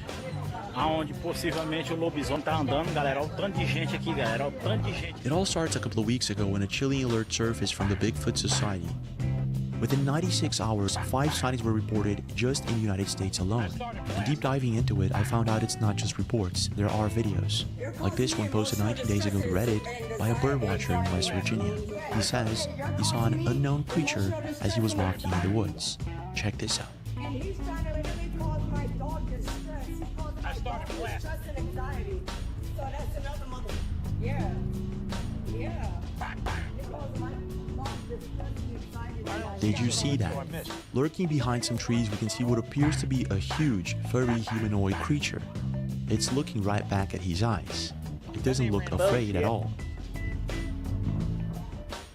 Speaker 11: possivelmente o lobisomem tá andando, galera. Olha o tanto de gente aqui, galera. Olha o tanto de gente.
Speaker 28: It all starts a couple of weeks ago when a chilling alert surfaced from the Bigfoot Society. Within 96 hours, 5 sightings were reported just in the United States alone. And deep diving into it, I found out it's not just reports, there are videos. Like this one posted 19 days ago to Reddit by a birdwatcher in West Virginia. He says he saw an unknown creature as he was walking in the woods. Check this out. Did you see that? Lurking behind some trees, we can see what appears to be a huge, furry humanoid creature. it's looking right back at his eyes. It doesn't look afraid at all.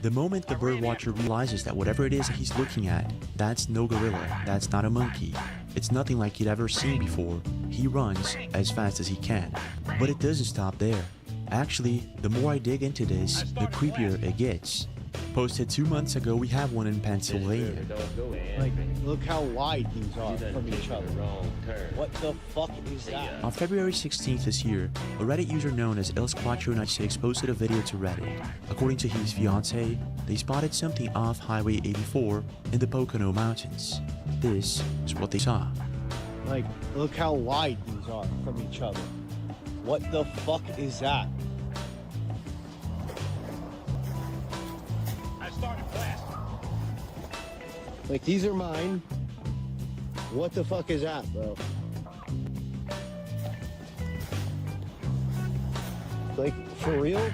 Speaker 28: The moment the birdwatcher realizes that whatever it is that he's looking at, that's no gorilla, that's not a monkey, it's nothing like he'd ever seen before, he runs as fast as he can. But it doesn't stop there. Actually, the more I dig into this, the creepier it gets. Posted 2 months ago, we have one in Pennsylvania.
Speaker 26: Like, look how wide these are from each other. What the fuck is that?
Speaker 28: On February 16th this year, a Reddit user known as El96 posted a video to Reddit. According to his fiancée, they spotted something off Highway 84 in the Pocono Mountains. This is what they saw.
Speaker 26: Like, look how wide these are from each other. What the fuck is that? Like, these are mine. What the fuck is that, bro? Like, for real?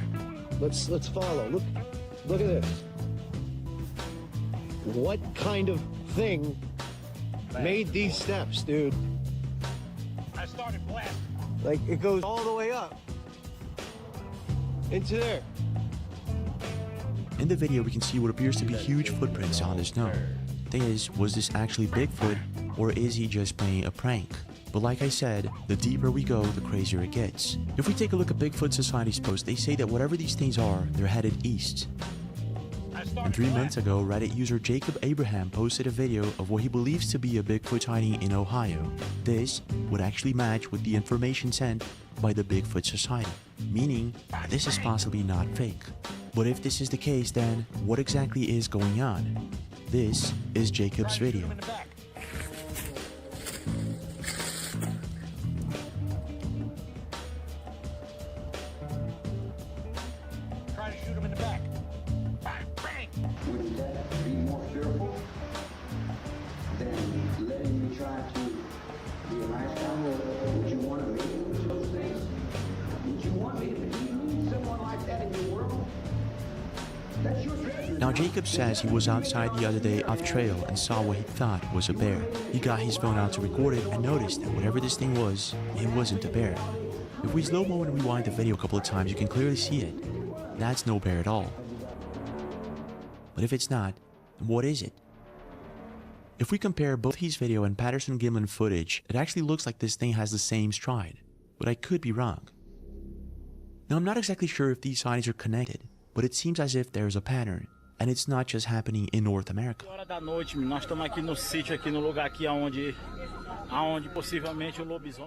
Speaker 26: Let's follow. Look at this. What kind of thing made these steps, dude?
Speaker 11: I started blasting.
Speaker 26: Like, it goes all the way up into there.
Speaker 28: In the video, we can see what appears to be huge footprints on the snow. Thing is, was this actually Bigfoot, or is he just playing a prank? But like I said, the deeper we go, the crazier it gets. If we take a look at Bigfoot Society's post, they say that whatever these things are, they're headed east. And 3 months ago, Reddit user Jacob Abraham posted a video of what he believes to be a Bigfoot sighting in Ohio. This would actually match with the information sent by the Bigfoot Society, meaning this is possibly not fake. But if this is the case, then what exactly is going on? This is Jacob's video.
Speaker 11: Try to shoot him in the back. Bang, bang.
Speaker 2: Would that be more fearful than letting me try to be a nice guy? Would you want to believe in those things? Would you want me to believe in someone like that in your world? That's your treasure.
Speaker 28: Now Jacob says he was outside the other day off trail and saw what he thought was a bear. He got his phone out to record it and noticed that whatever this thing was, it wasn't a bear. If we slow-mo and rewind the video a couple of times, you can clearly see it. That's no bear at all. But if it's not, what is it? If we compare both his video and Patterson Gimlin footage, it actually looks like this thing has the same stride, but I could be wrong. Now I'm not exactly sure if these sightings are connected, but it seems as if there's a pattern, and it's not just happening in North America.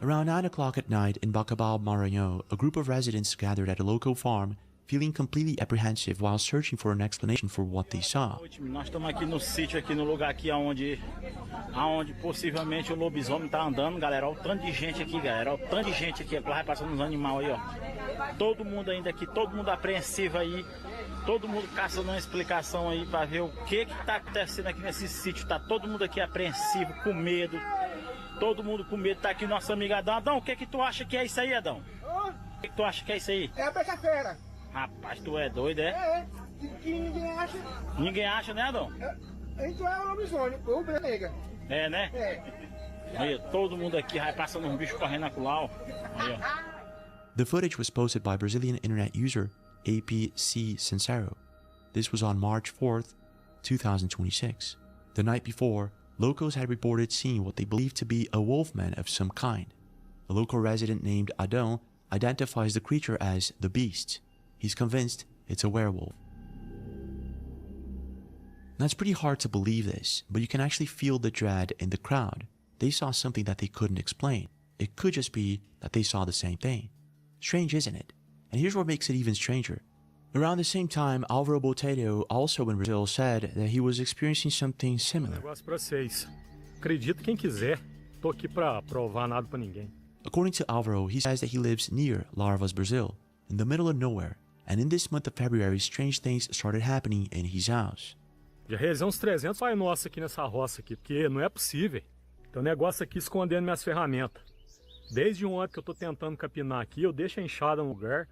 Speaker 28: Around 9 o'clock at night in Bacabal, Maranhão, a group of residents gathered at a local farm, feeling completely apprehensive while searching for an explanation for what they saw.
Speaker 11: Nós estamos aqui no sítio, aqui no lugar aqui aonde possivelmente o lobisomem tá andando, galera. Olha o tanto de gente aqui, galera. Olha o tanto de gente aqui, vai passando uns animais aí, ó. Todo mundo ainda aqui, todo mundo apreensivo aí. Todo mundo caçando uma explicação aí para ver o que tá acontecendo aqui nesse sítio. Tá todo mundo aqui apreensivo, com medo. Todo mundo com medo. Tá aqui nosso amigo Adão. Adão, o que tu acha que é isso aí, Adão? O que tu acha que é isso aí?
Speaker 5: É a beija-fera.
Speaker 11: Rapaz, tu é doido, é?
Speaker 5: É, que ninguém acha.
Speaker 11: Ninguém acha, né, Adão?
Speaker 5: Então é o lobisomem, ou o nega.
Speaker 11: É, né?
Speaker 5: É.
Speaker 11: Aí, todo mundo aqui vai passando uns bichos correndo acolá, ó. Aí, ó.
Speaker 28: The footage was posted by Brazilian internet user APC Sincero. This was on March 4th, 2026. The night before, locals had reported seeing what they believed to be a wolfman of some kind. A local resident named Adão identifies the creature as the beast. He's convinced it's a werewolf. Now it's pretty hard to believe this, but you can actually feel the dread in the crowd. They saw something that they couldn't explain. It could just be that they saw the same thing. Strange, isn't it? And here's what makes it even stranger. Around the same time, Álvaro Botelho, also in Brazil, said that he was experiencing something similar.
Speaker 11: Negócio pra vocês. Acredita quem quiser. Tô aqui pra provar nada pra ninguém.
Speaker 28: According to Álvaro, he says that he lives near Larvas, Brazil, in the middle of nowhere. And in this month of February, strange things started happening in his house.
Speaker 11: Já realizei uns 300 pai nossa aqui nessa roça aqui, porque não é possível. Tem um negócio aqui escondendo minhas ferramentas. Desde um ano que eu tô tentando capinar aqui, eu deixo a enxada no lugar.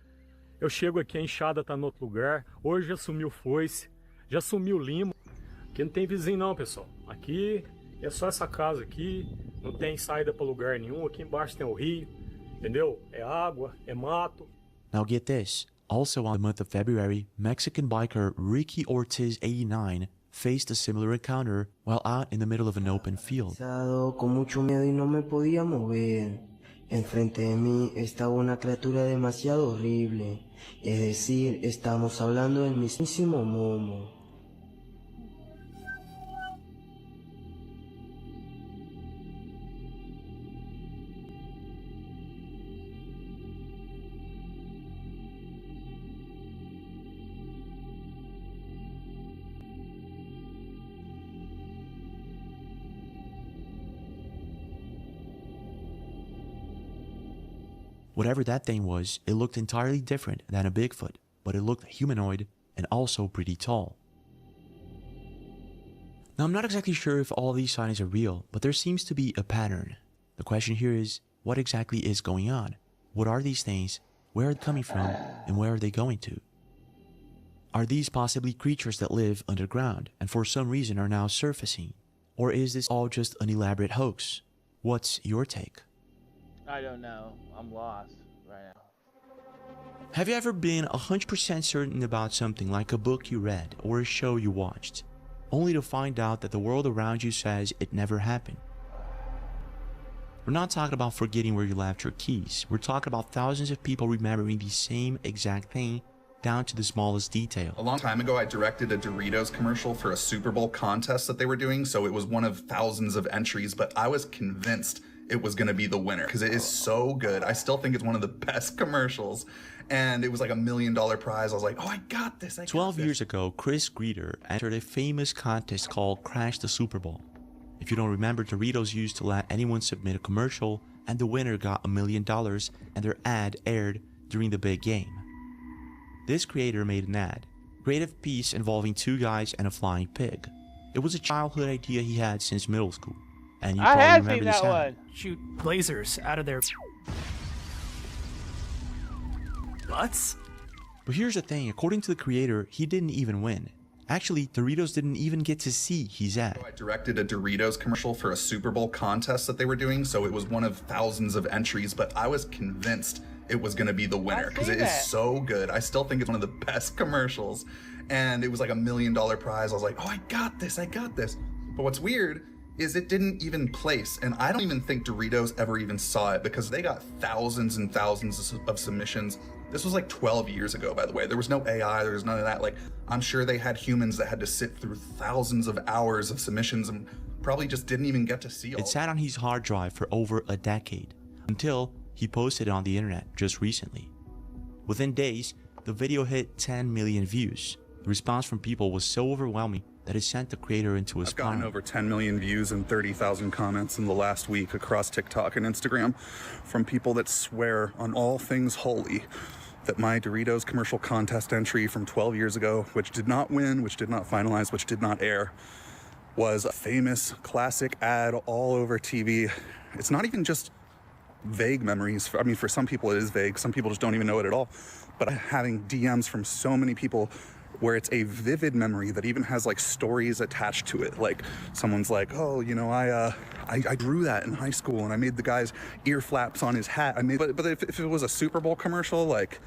Speaker 11: Eu chego aqui, a enxada tá no outro lugar. Hoje já sumiu foice, já sumiu limo. Aqui não tem vizinho não, pessoal. Aqui é só essa casa aqui, não tem saída para lugar nenhum. Aqui embaixo tem o rio. Entendeu? É água, é mato.
Speaker 28: Now get this. Also on the month of February, Mexican biker Ricky Ortiz 89 faced a similar encounter while out in the middle of an open field.
Speaker 12: Con mucho miedo y no me podía mover. Enfrente de mí estaba una criatura demasiado horrible. Es decir, estamos hablando del mismísimo Momo.
Speaker 28: Whatever that thing was, it looked entirely different than a Bigfoot, but it looked humanoid and also pretty tall. Now I'm not exactly sure if all these sightings are real, but there seems to be a pattern. The question here is, what exactly is going on? What are these things? Where are they coming from? And where are they going to? Are these possibly creatures that live underground and for some reason are now surfacing? Or is this all just an elaborate hoax? What's your take?
Speaker 1: I don't know. I'm lost right now.
Speaker 28: Have you ever been 100% certain about something like a book you read or a show you watched, only to find out that the world around you says it never happened? We're not talking about forgetting where you left your keys. We're talking about thousands of people remembering the same exact thing down to the smallest detail.
Speaker 19: A long time ago, I directed a Doritos commercial for a Super Bowl contest that they were doing, so it was one of thousands of entries, but I was convinced it was going to be the winner because it is so good. I still think it's one of the best commercials, and it was like $1 million prize. I was like, oh, I got this.
Speaker 28: 12 years ago, Chris Greeter entered a famous contest called Crash the Super Bowl. If you don't remember, Doritos used to let anyone submit a commercial, and the winner got $1 million, and their ad aired during the big game. This creator made an ad, creative piece involving two guys and a flying pig. It was a childhood idea he had since middle school. And you probably remember this ad.
Speaker 14: Shoot lasers out of their butts?
Speaker 28: But here's the thing, according to the creator, he didn't even win. Actually, Doritos didn't even get to see his ad.
Speaker 19: I directed a Doritos commercial for a Super Bowl contest that they were doing, so it was one of thousands of entries, but I was convinced it was going to be the winner because it is so good. I still think it's one of the best commercials, and it was like $1 million prize. I was like, oh, I got this. But what's weird is it didn't even place, and I don't even think Doritos ever even saw it because they got thousands and thousands of submissions. This was like 12 years ago, by the way. There was no AI, there was none of that. Like, I'm sure they had humans that had to sit through thousands of hours of submissions and probably just didn't even get to see all.
Speaker 28: It sat on his hard drive for over a decade, until he posted it on the internet just recently. Within days, the video hit 10 million views. The response from people was so overwhelming that it sent the creator into a spiral.
Speaker 19: I've gotten over 10 million views and 30,000 comments in the last week across TikTok and Instagram from people that swear on all things holy that my Doritos commercial contest entry from 12 years ago, which did not win, which did not finalize, which did not air, was a famous classic ad all over TV. It's not even just vague memories. I mean, for some people it is vague. Some people just don't even know it at all. But having DMs from so many people where it's a vivid memory that even has like stories attached to it. Like someone's like, oh, you know, I drew that in high school and I made the guy's ear flaps on his hat. But if it was a Super Bowl commercial, like,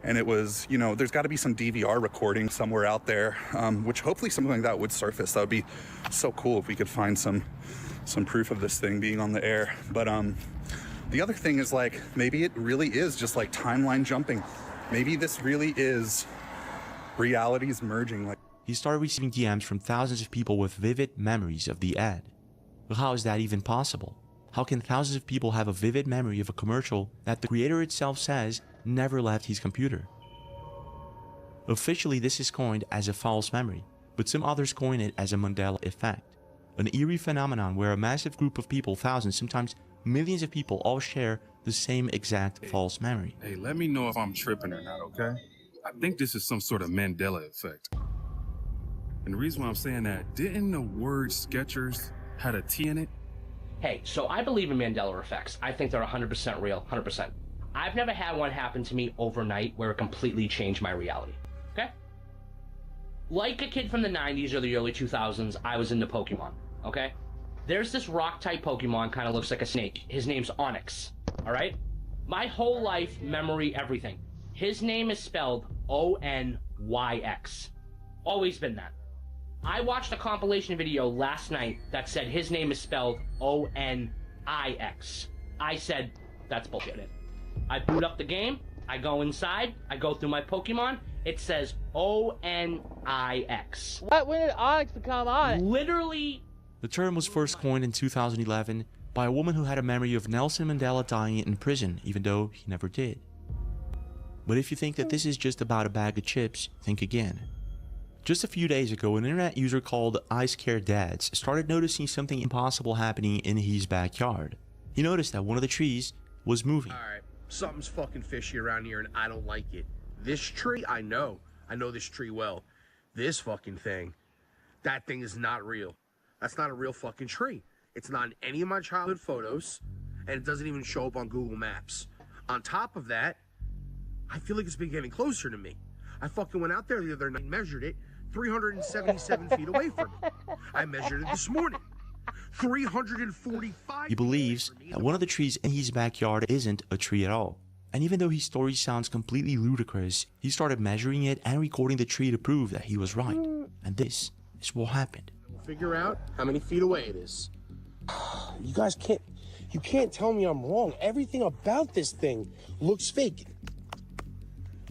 Speaker 19: and it was, you know, there's got to be some DVR recording somewhere out there, which hopefully something like that would surface. That would be so cool if we could find some proof of this thing being on the air. But the other thing is, like, maybe it really is just like timeline jumping. Maybe this really is realities merging. Like,
Speaker 28: he started receiving DMs from thousands of people with vivid memories of the ad. But how is that even possible? How can thousands of people have a vivid memory of a commercial that the creator itself says never left his computer? Officially, this is coined as a false memory, but some others coin it as a Mandela effect, an eerie phenomenon where a massive group of people, thousands, sometimes millions of people, all share the same exact false memory.
Speaker 16: Hey, let me know if I'm tripping or not, okay? I think this is some sort of Mandela effect. And the reason why I'm saying that, didn't the word Skechers had a T in it?
Speaker 18: Hey, so I believe in Mandela effects. I think they're 100% real, 100%. I've never had one happen to me overnight where it completely changed my reality, okay? Like a kid from the 90s or the early 2000s, I was into Pokemon, okay? There's this rock-type Pokemon, kind of looks like a snake. His name's Onyx, all right? My whole life, memory, everything. His name is spelled O-N-Y-X. Always been that. I watched a compilation video last night that said his name is spelled O-N-I-X. I said, that's bullshit. I boot up the game, I go inside, I go through my Pokemon, it says O-N-I-X.
Speaker 1: When did Onyx become Onyx?
Speaker 18: Literally.
Speaker 28: The term was first coined in 2011 by a woman who had a memory of Nelson Mandela dying in prison, even though he never did. But if you think that this is just about a bag of chips, think again. Just a few days ago, an internet user called iScareDads started noticing something impossible happening in his backyard. He noticed that one of the trees was moving.
Speaker 4: Alright, something's fucking fishy around here and I don't like it. This tree, I know this tree well. This fucking thing, that thing is not real. That's not a real fucking tree. It's not in any of my childhood photos, and it doesn't even show up on Google Maps. On top of that, I feel like it's been getting closer to me. I fucking went out there the other night and measured it 377 feet away from me. I measured it this morning. 345.
Speaker 28: He believes that one of the trees in his backyard isn't a tree at all. And even though his story sounds completely ludicrous, he started measuring it and recording the tree to prove that he was right. And this is what happened.
Speaker 4: We'll figure out how many feet away it is. You guys can't tell me I'm wrong. Everything about this thing looks fake.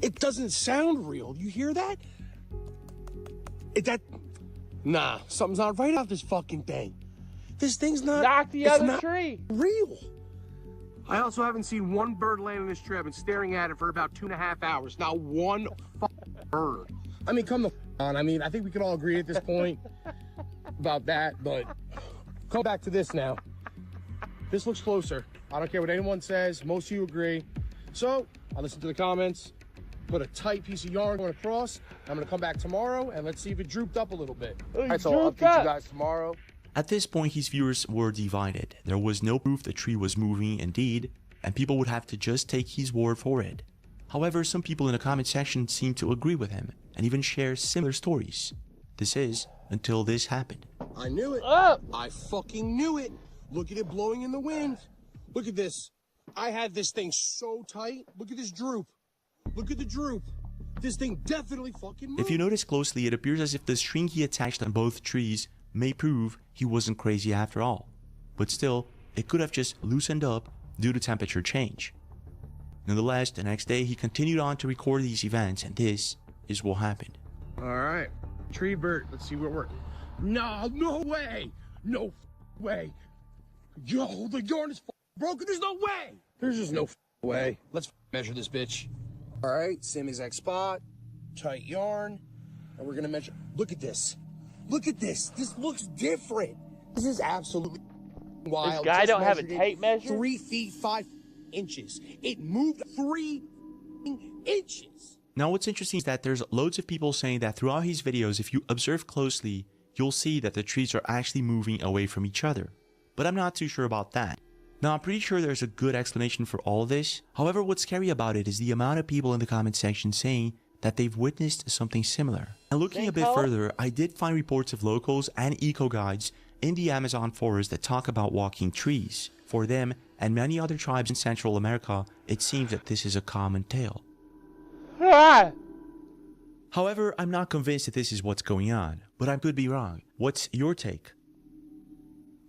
Speaker 4: It doesn't sound real. You hear that? Nah, something's not right about this fucking thing. This thing's not.
Speaker 1: Knock the other tree.
Speaker 4: Real. I also haven't seen one bird land on this tree. I've been staring at it for about 2.5 hours. Not one fucking bird. I mean, come the on. I mean, I think we can all agree at this point about that, but come back to this now. This looks closer. I don't care what anyone says. Most of you agree. So, I listened to the comments, put a tight piece of yarn going across. I'm going to come back tomorrow, and let's see if it drooped up a little bit. All right, so I'll update you guys tomorrow.
Speaker 28: At this point, his viewers were divided. There was no proof the tree was moving indeed, and people would have to just take his word for it. However, some people in the comment section seemed to agree with him, and even share similar stories. This is until this happened.
Speaker 4: I knew it. I fucking knew it. Look at it blowing in the wind. Look at this. I had this thing so tight. Look at this droop. Look at the droop. This thing definitely fucking moved.
Speaker 28: If you notice closely, it appears as if the string he attached on both trees may prove he wasn't crazy after all. But still, it could have just loosened up due to temperature change. Nonetheless, the next day he continued on to record these events, and this is what happened.
Speaker 4: Alright, tree bird, let's see what works. No way! No way! Yo, the yarn is broken, there's no way! There's just no way. Let's measure this bitch. Alright, same exact spot, tight yarn, and we're gonna measure. Look at this. Look at this. This looks different. This is absolutely wild.
Speaker 1: This guy don't have a tape measure?
Speaker 4: 3 feet 5 inches. It moved 3 inches.
Speaker 28: Now what's interesting is that there's loads of people saying that throughout his videos, if you observe closely, you'll see that the trees are actually moving away from each other. But I'm not too sure about that. Now I'm pretty sure there's a good explanation for all this. However, what's scary about it is the amount of people in the comment section saying that they've witnessed something similar. And looking a bit further, I did find reports of locals and eco-guides in the Amazon forest that talk about walking trees. For them and many other tribes in Central America, it seems that this is a common tale. However, I'm not convinced that this is what's going on, but I could be wrong. What's your take?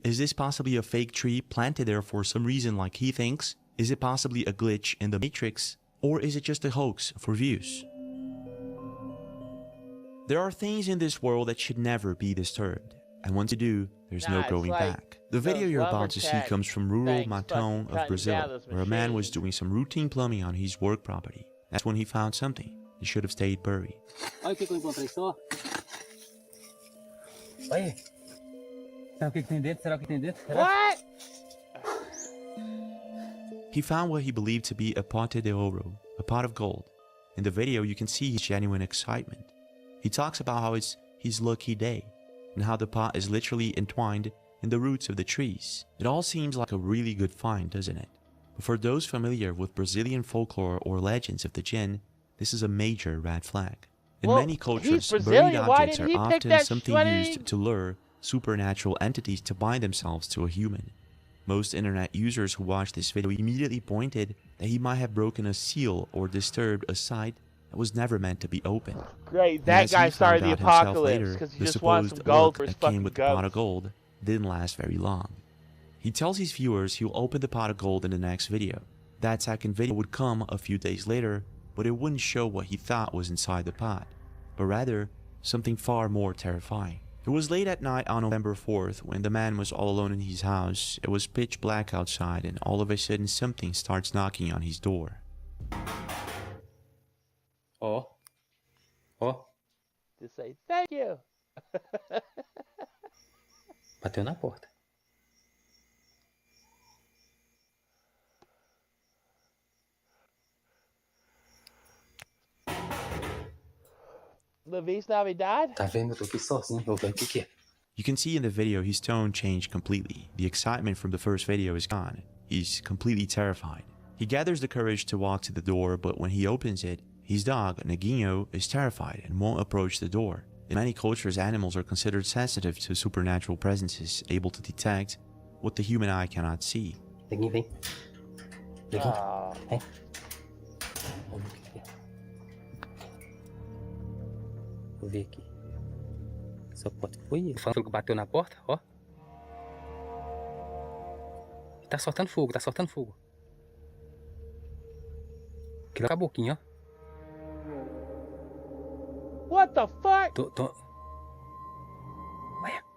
Speaker 28: Is this possibly a fake tree planted there for some reason like he thinks? Is it possibly a glitch in the Matrix? Or is it just a hoax for views? There are things in this world that should never be disturbed, and once you do, there's no going back. The video you're about to see comes from rural Matão of Brazil, where a man was doing some routine plumbing on his work property. That's when he found something that should have stayed buried.
Speaker 13: Olha o que eu encontrei só. Olha. Sabe o que tem dentro? Será o que tem dentro?
Speaker 1: What?
Speaker 28: He found what he believed to be a pote de ouro, a pot of gold. In the video, you can see his genuine excitement. He talks about how it's his lucky day, and how the pot is literally entwined in the roots of the trees. It all seems like a really good find, doesn't it? But for those familiar with Brazilian folklore or legends of the jinn, this is a major red flag. In many cultures, buried objects are often something used to lure supernatural entities to bind themselves to a human. Most internet users who watched this video immediately pointed that he might have broken a seal or disturbed a site that was never meant to be opened.
Speaker 1: Great,
Speaker 28: And
Speaker 1: that
Speaker 28: as
Speaker 1: guy
Speaker 28: he
Speaker 1: started
Speaker 28: found
Speaker 1: the
Speaker 28: out himself
Speaker 1: apocalypse
Speaker 28: later,
Speaker 1: because he
Speaker 28: the
Speaker 1: just wanted
Speaker 28: supposed
Speaker 1: some gold
Speaker 28: luck
Speaker 1: for his
Speaker 28: that came
Speaker 1: fucking
Speaker 28: with the pot of
Speaker 1: ghost.
Speaker 28: gold didn't last very long. He tells his viewers he'll open the pot of gold in the next video. That second video would come a few days later, but it wouldn't show what he thought was inside the pot, but rather something far more terrifying. It was late at night on November 4th when the man was all alone in his house. It was pitch black outside, and all of a sudden something starts knocking on his door.
Speaker 13: Oh. Oh.
Speaker 1: To say thank you.
Speaker 13: Bateu na porta.
Speaker 1: Feliz Navidad?
Speaker 13: Tá vendo? Eu tô aqui sozinho. Vou ver o que é.
Speaker 28: You can see in the video his tone changed completely. The excitement from the first video is gone. He's completely terrified. He gathers the courage to walk to the door, but when he opens it, his dog, Neguinho, is terrified and won't approach the door. In many cultures, animals are considered sensitive to supernatural presences, able to detect what the human eye cannot see.
Speaker 13: Neguinho, vem. Neguinho, vem. Vou ver aqui. Só pode. Ui, o fogo bateu na porta, ó. Tá soltando fogo, tá soltando fogo. Aquilo com a boquinha, ó.
Speaker 1: What the fuck?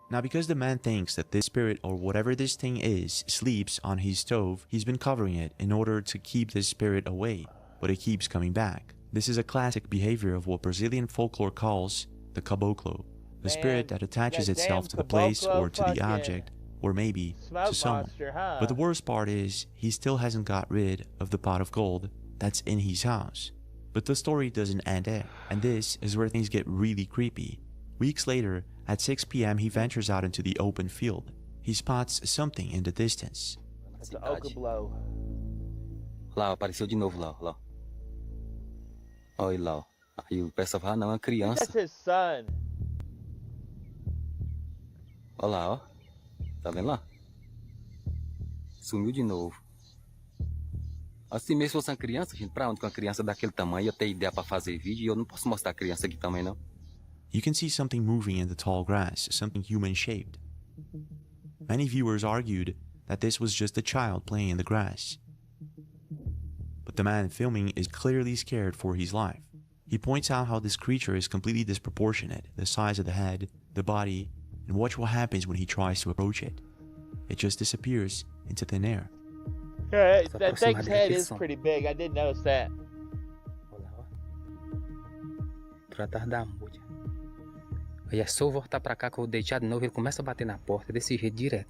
Speaker 28: Now, because the man thinks that this spirit or whatever this thing is sleeps on his stove, he's been covering it in order to keep this spirit away, but it keeps coming back. This is a classic behavior of what Brazilian folklore calls the caboclo, the spirit that attaches itself to the place or to the object, or maybe to someone.
Speaker 1: Monster, huh?
Speaker 28: But the worst part is, he still hasn't got rid of the pot of gold that's in his house. But the story doesn't end there, and this is where things get really creepy. Weeks later, at 6 p.m. he ventures out into the open field. He spots something in the distance.
Speaker 1: It's an oka blow.
Speaker 13: Lá, apareceu de novo lá, lá. Olha lá, ó. Aí o pessoal fala, não, é uma criança.
Speaker 1: That's his son.
Speaker 13: Olha lá, ó. Tá vendo lá? Sumiu de novo. Assim mesmo se fosse uma criança, gente, pra onde com uma criança daquele tamanho eu tenho ideia pra fazer vídeo e eu não posso mostrar a criança aqui também, não.
Speaker 28: You can see something moving in the tall grass, something human-shaped. Many viewers argued that this was just a child playing in the grass. But the man filming is clearly scared for his life. He points out how this creature is completely disproportionate, the size of the head, the body, and watch what happens when he tries to approach it. It just disappears into thin air.
Speaker 1: Yeah, that thing's head is pretty big. I did notice that.
Speaker 13: Olha lá, ó. Por atrás da múdia. Aí é só eu voltar pra cá que eu vou deitar de novo, ele começa a bater na porta desse jeito direto.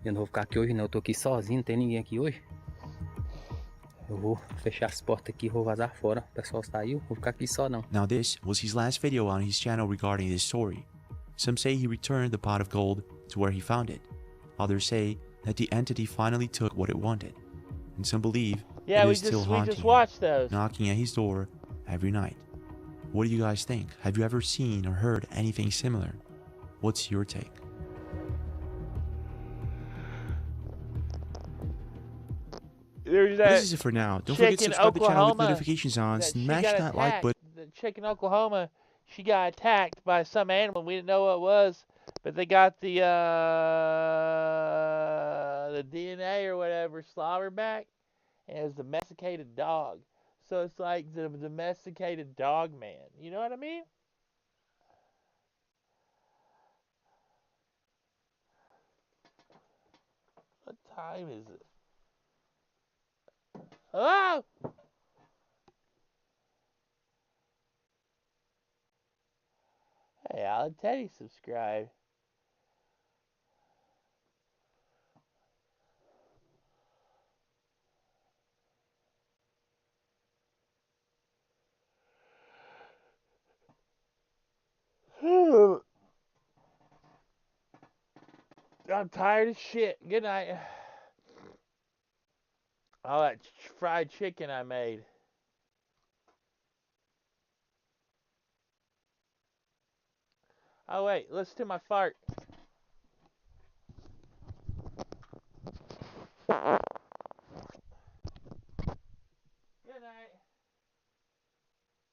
Speaker 13: Eu não vou ficar aqui hoje não, eu tô aqui sozinho, não tem ninguém aqui hoje. Eu vou fechar as portas aqui e vou vazar fora. O pessoal saiu, vou ficar aqui só não.
Speaker 28: Now this was his last video on his channel regarding this story. Some say he returned the pot of gold to where he found it. Others say that the entity finally took what it wanted. And some believe it is still haunting him, knocking at his door every night. What do you guys think? Have you ever seen or heard anything similar? What's your take? This is it for now. Don't forget to subscribe to the channel with notifications on. Smash that like button.
Speaker 1: The chick in Oklahoma, she got attacked by some animal. We didn't know what it was, but they got the DNA or whatever slobber back, and it was a domesticated dog. So it's like the domesticated dog man. You know what I mean? What time is it? Hello? Hey, I'll tell you subscribe. I'm tired as shit. Good night. All that fried chicken I made. Oh wait, listen to my fart.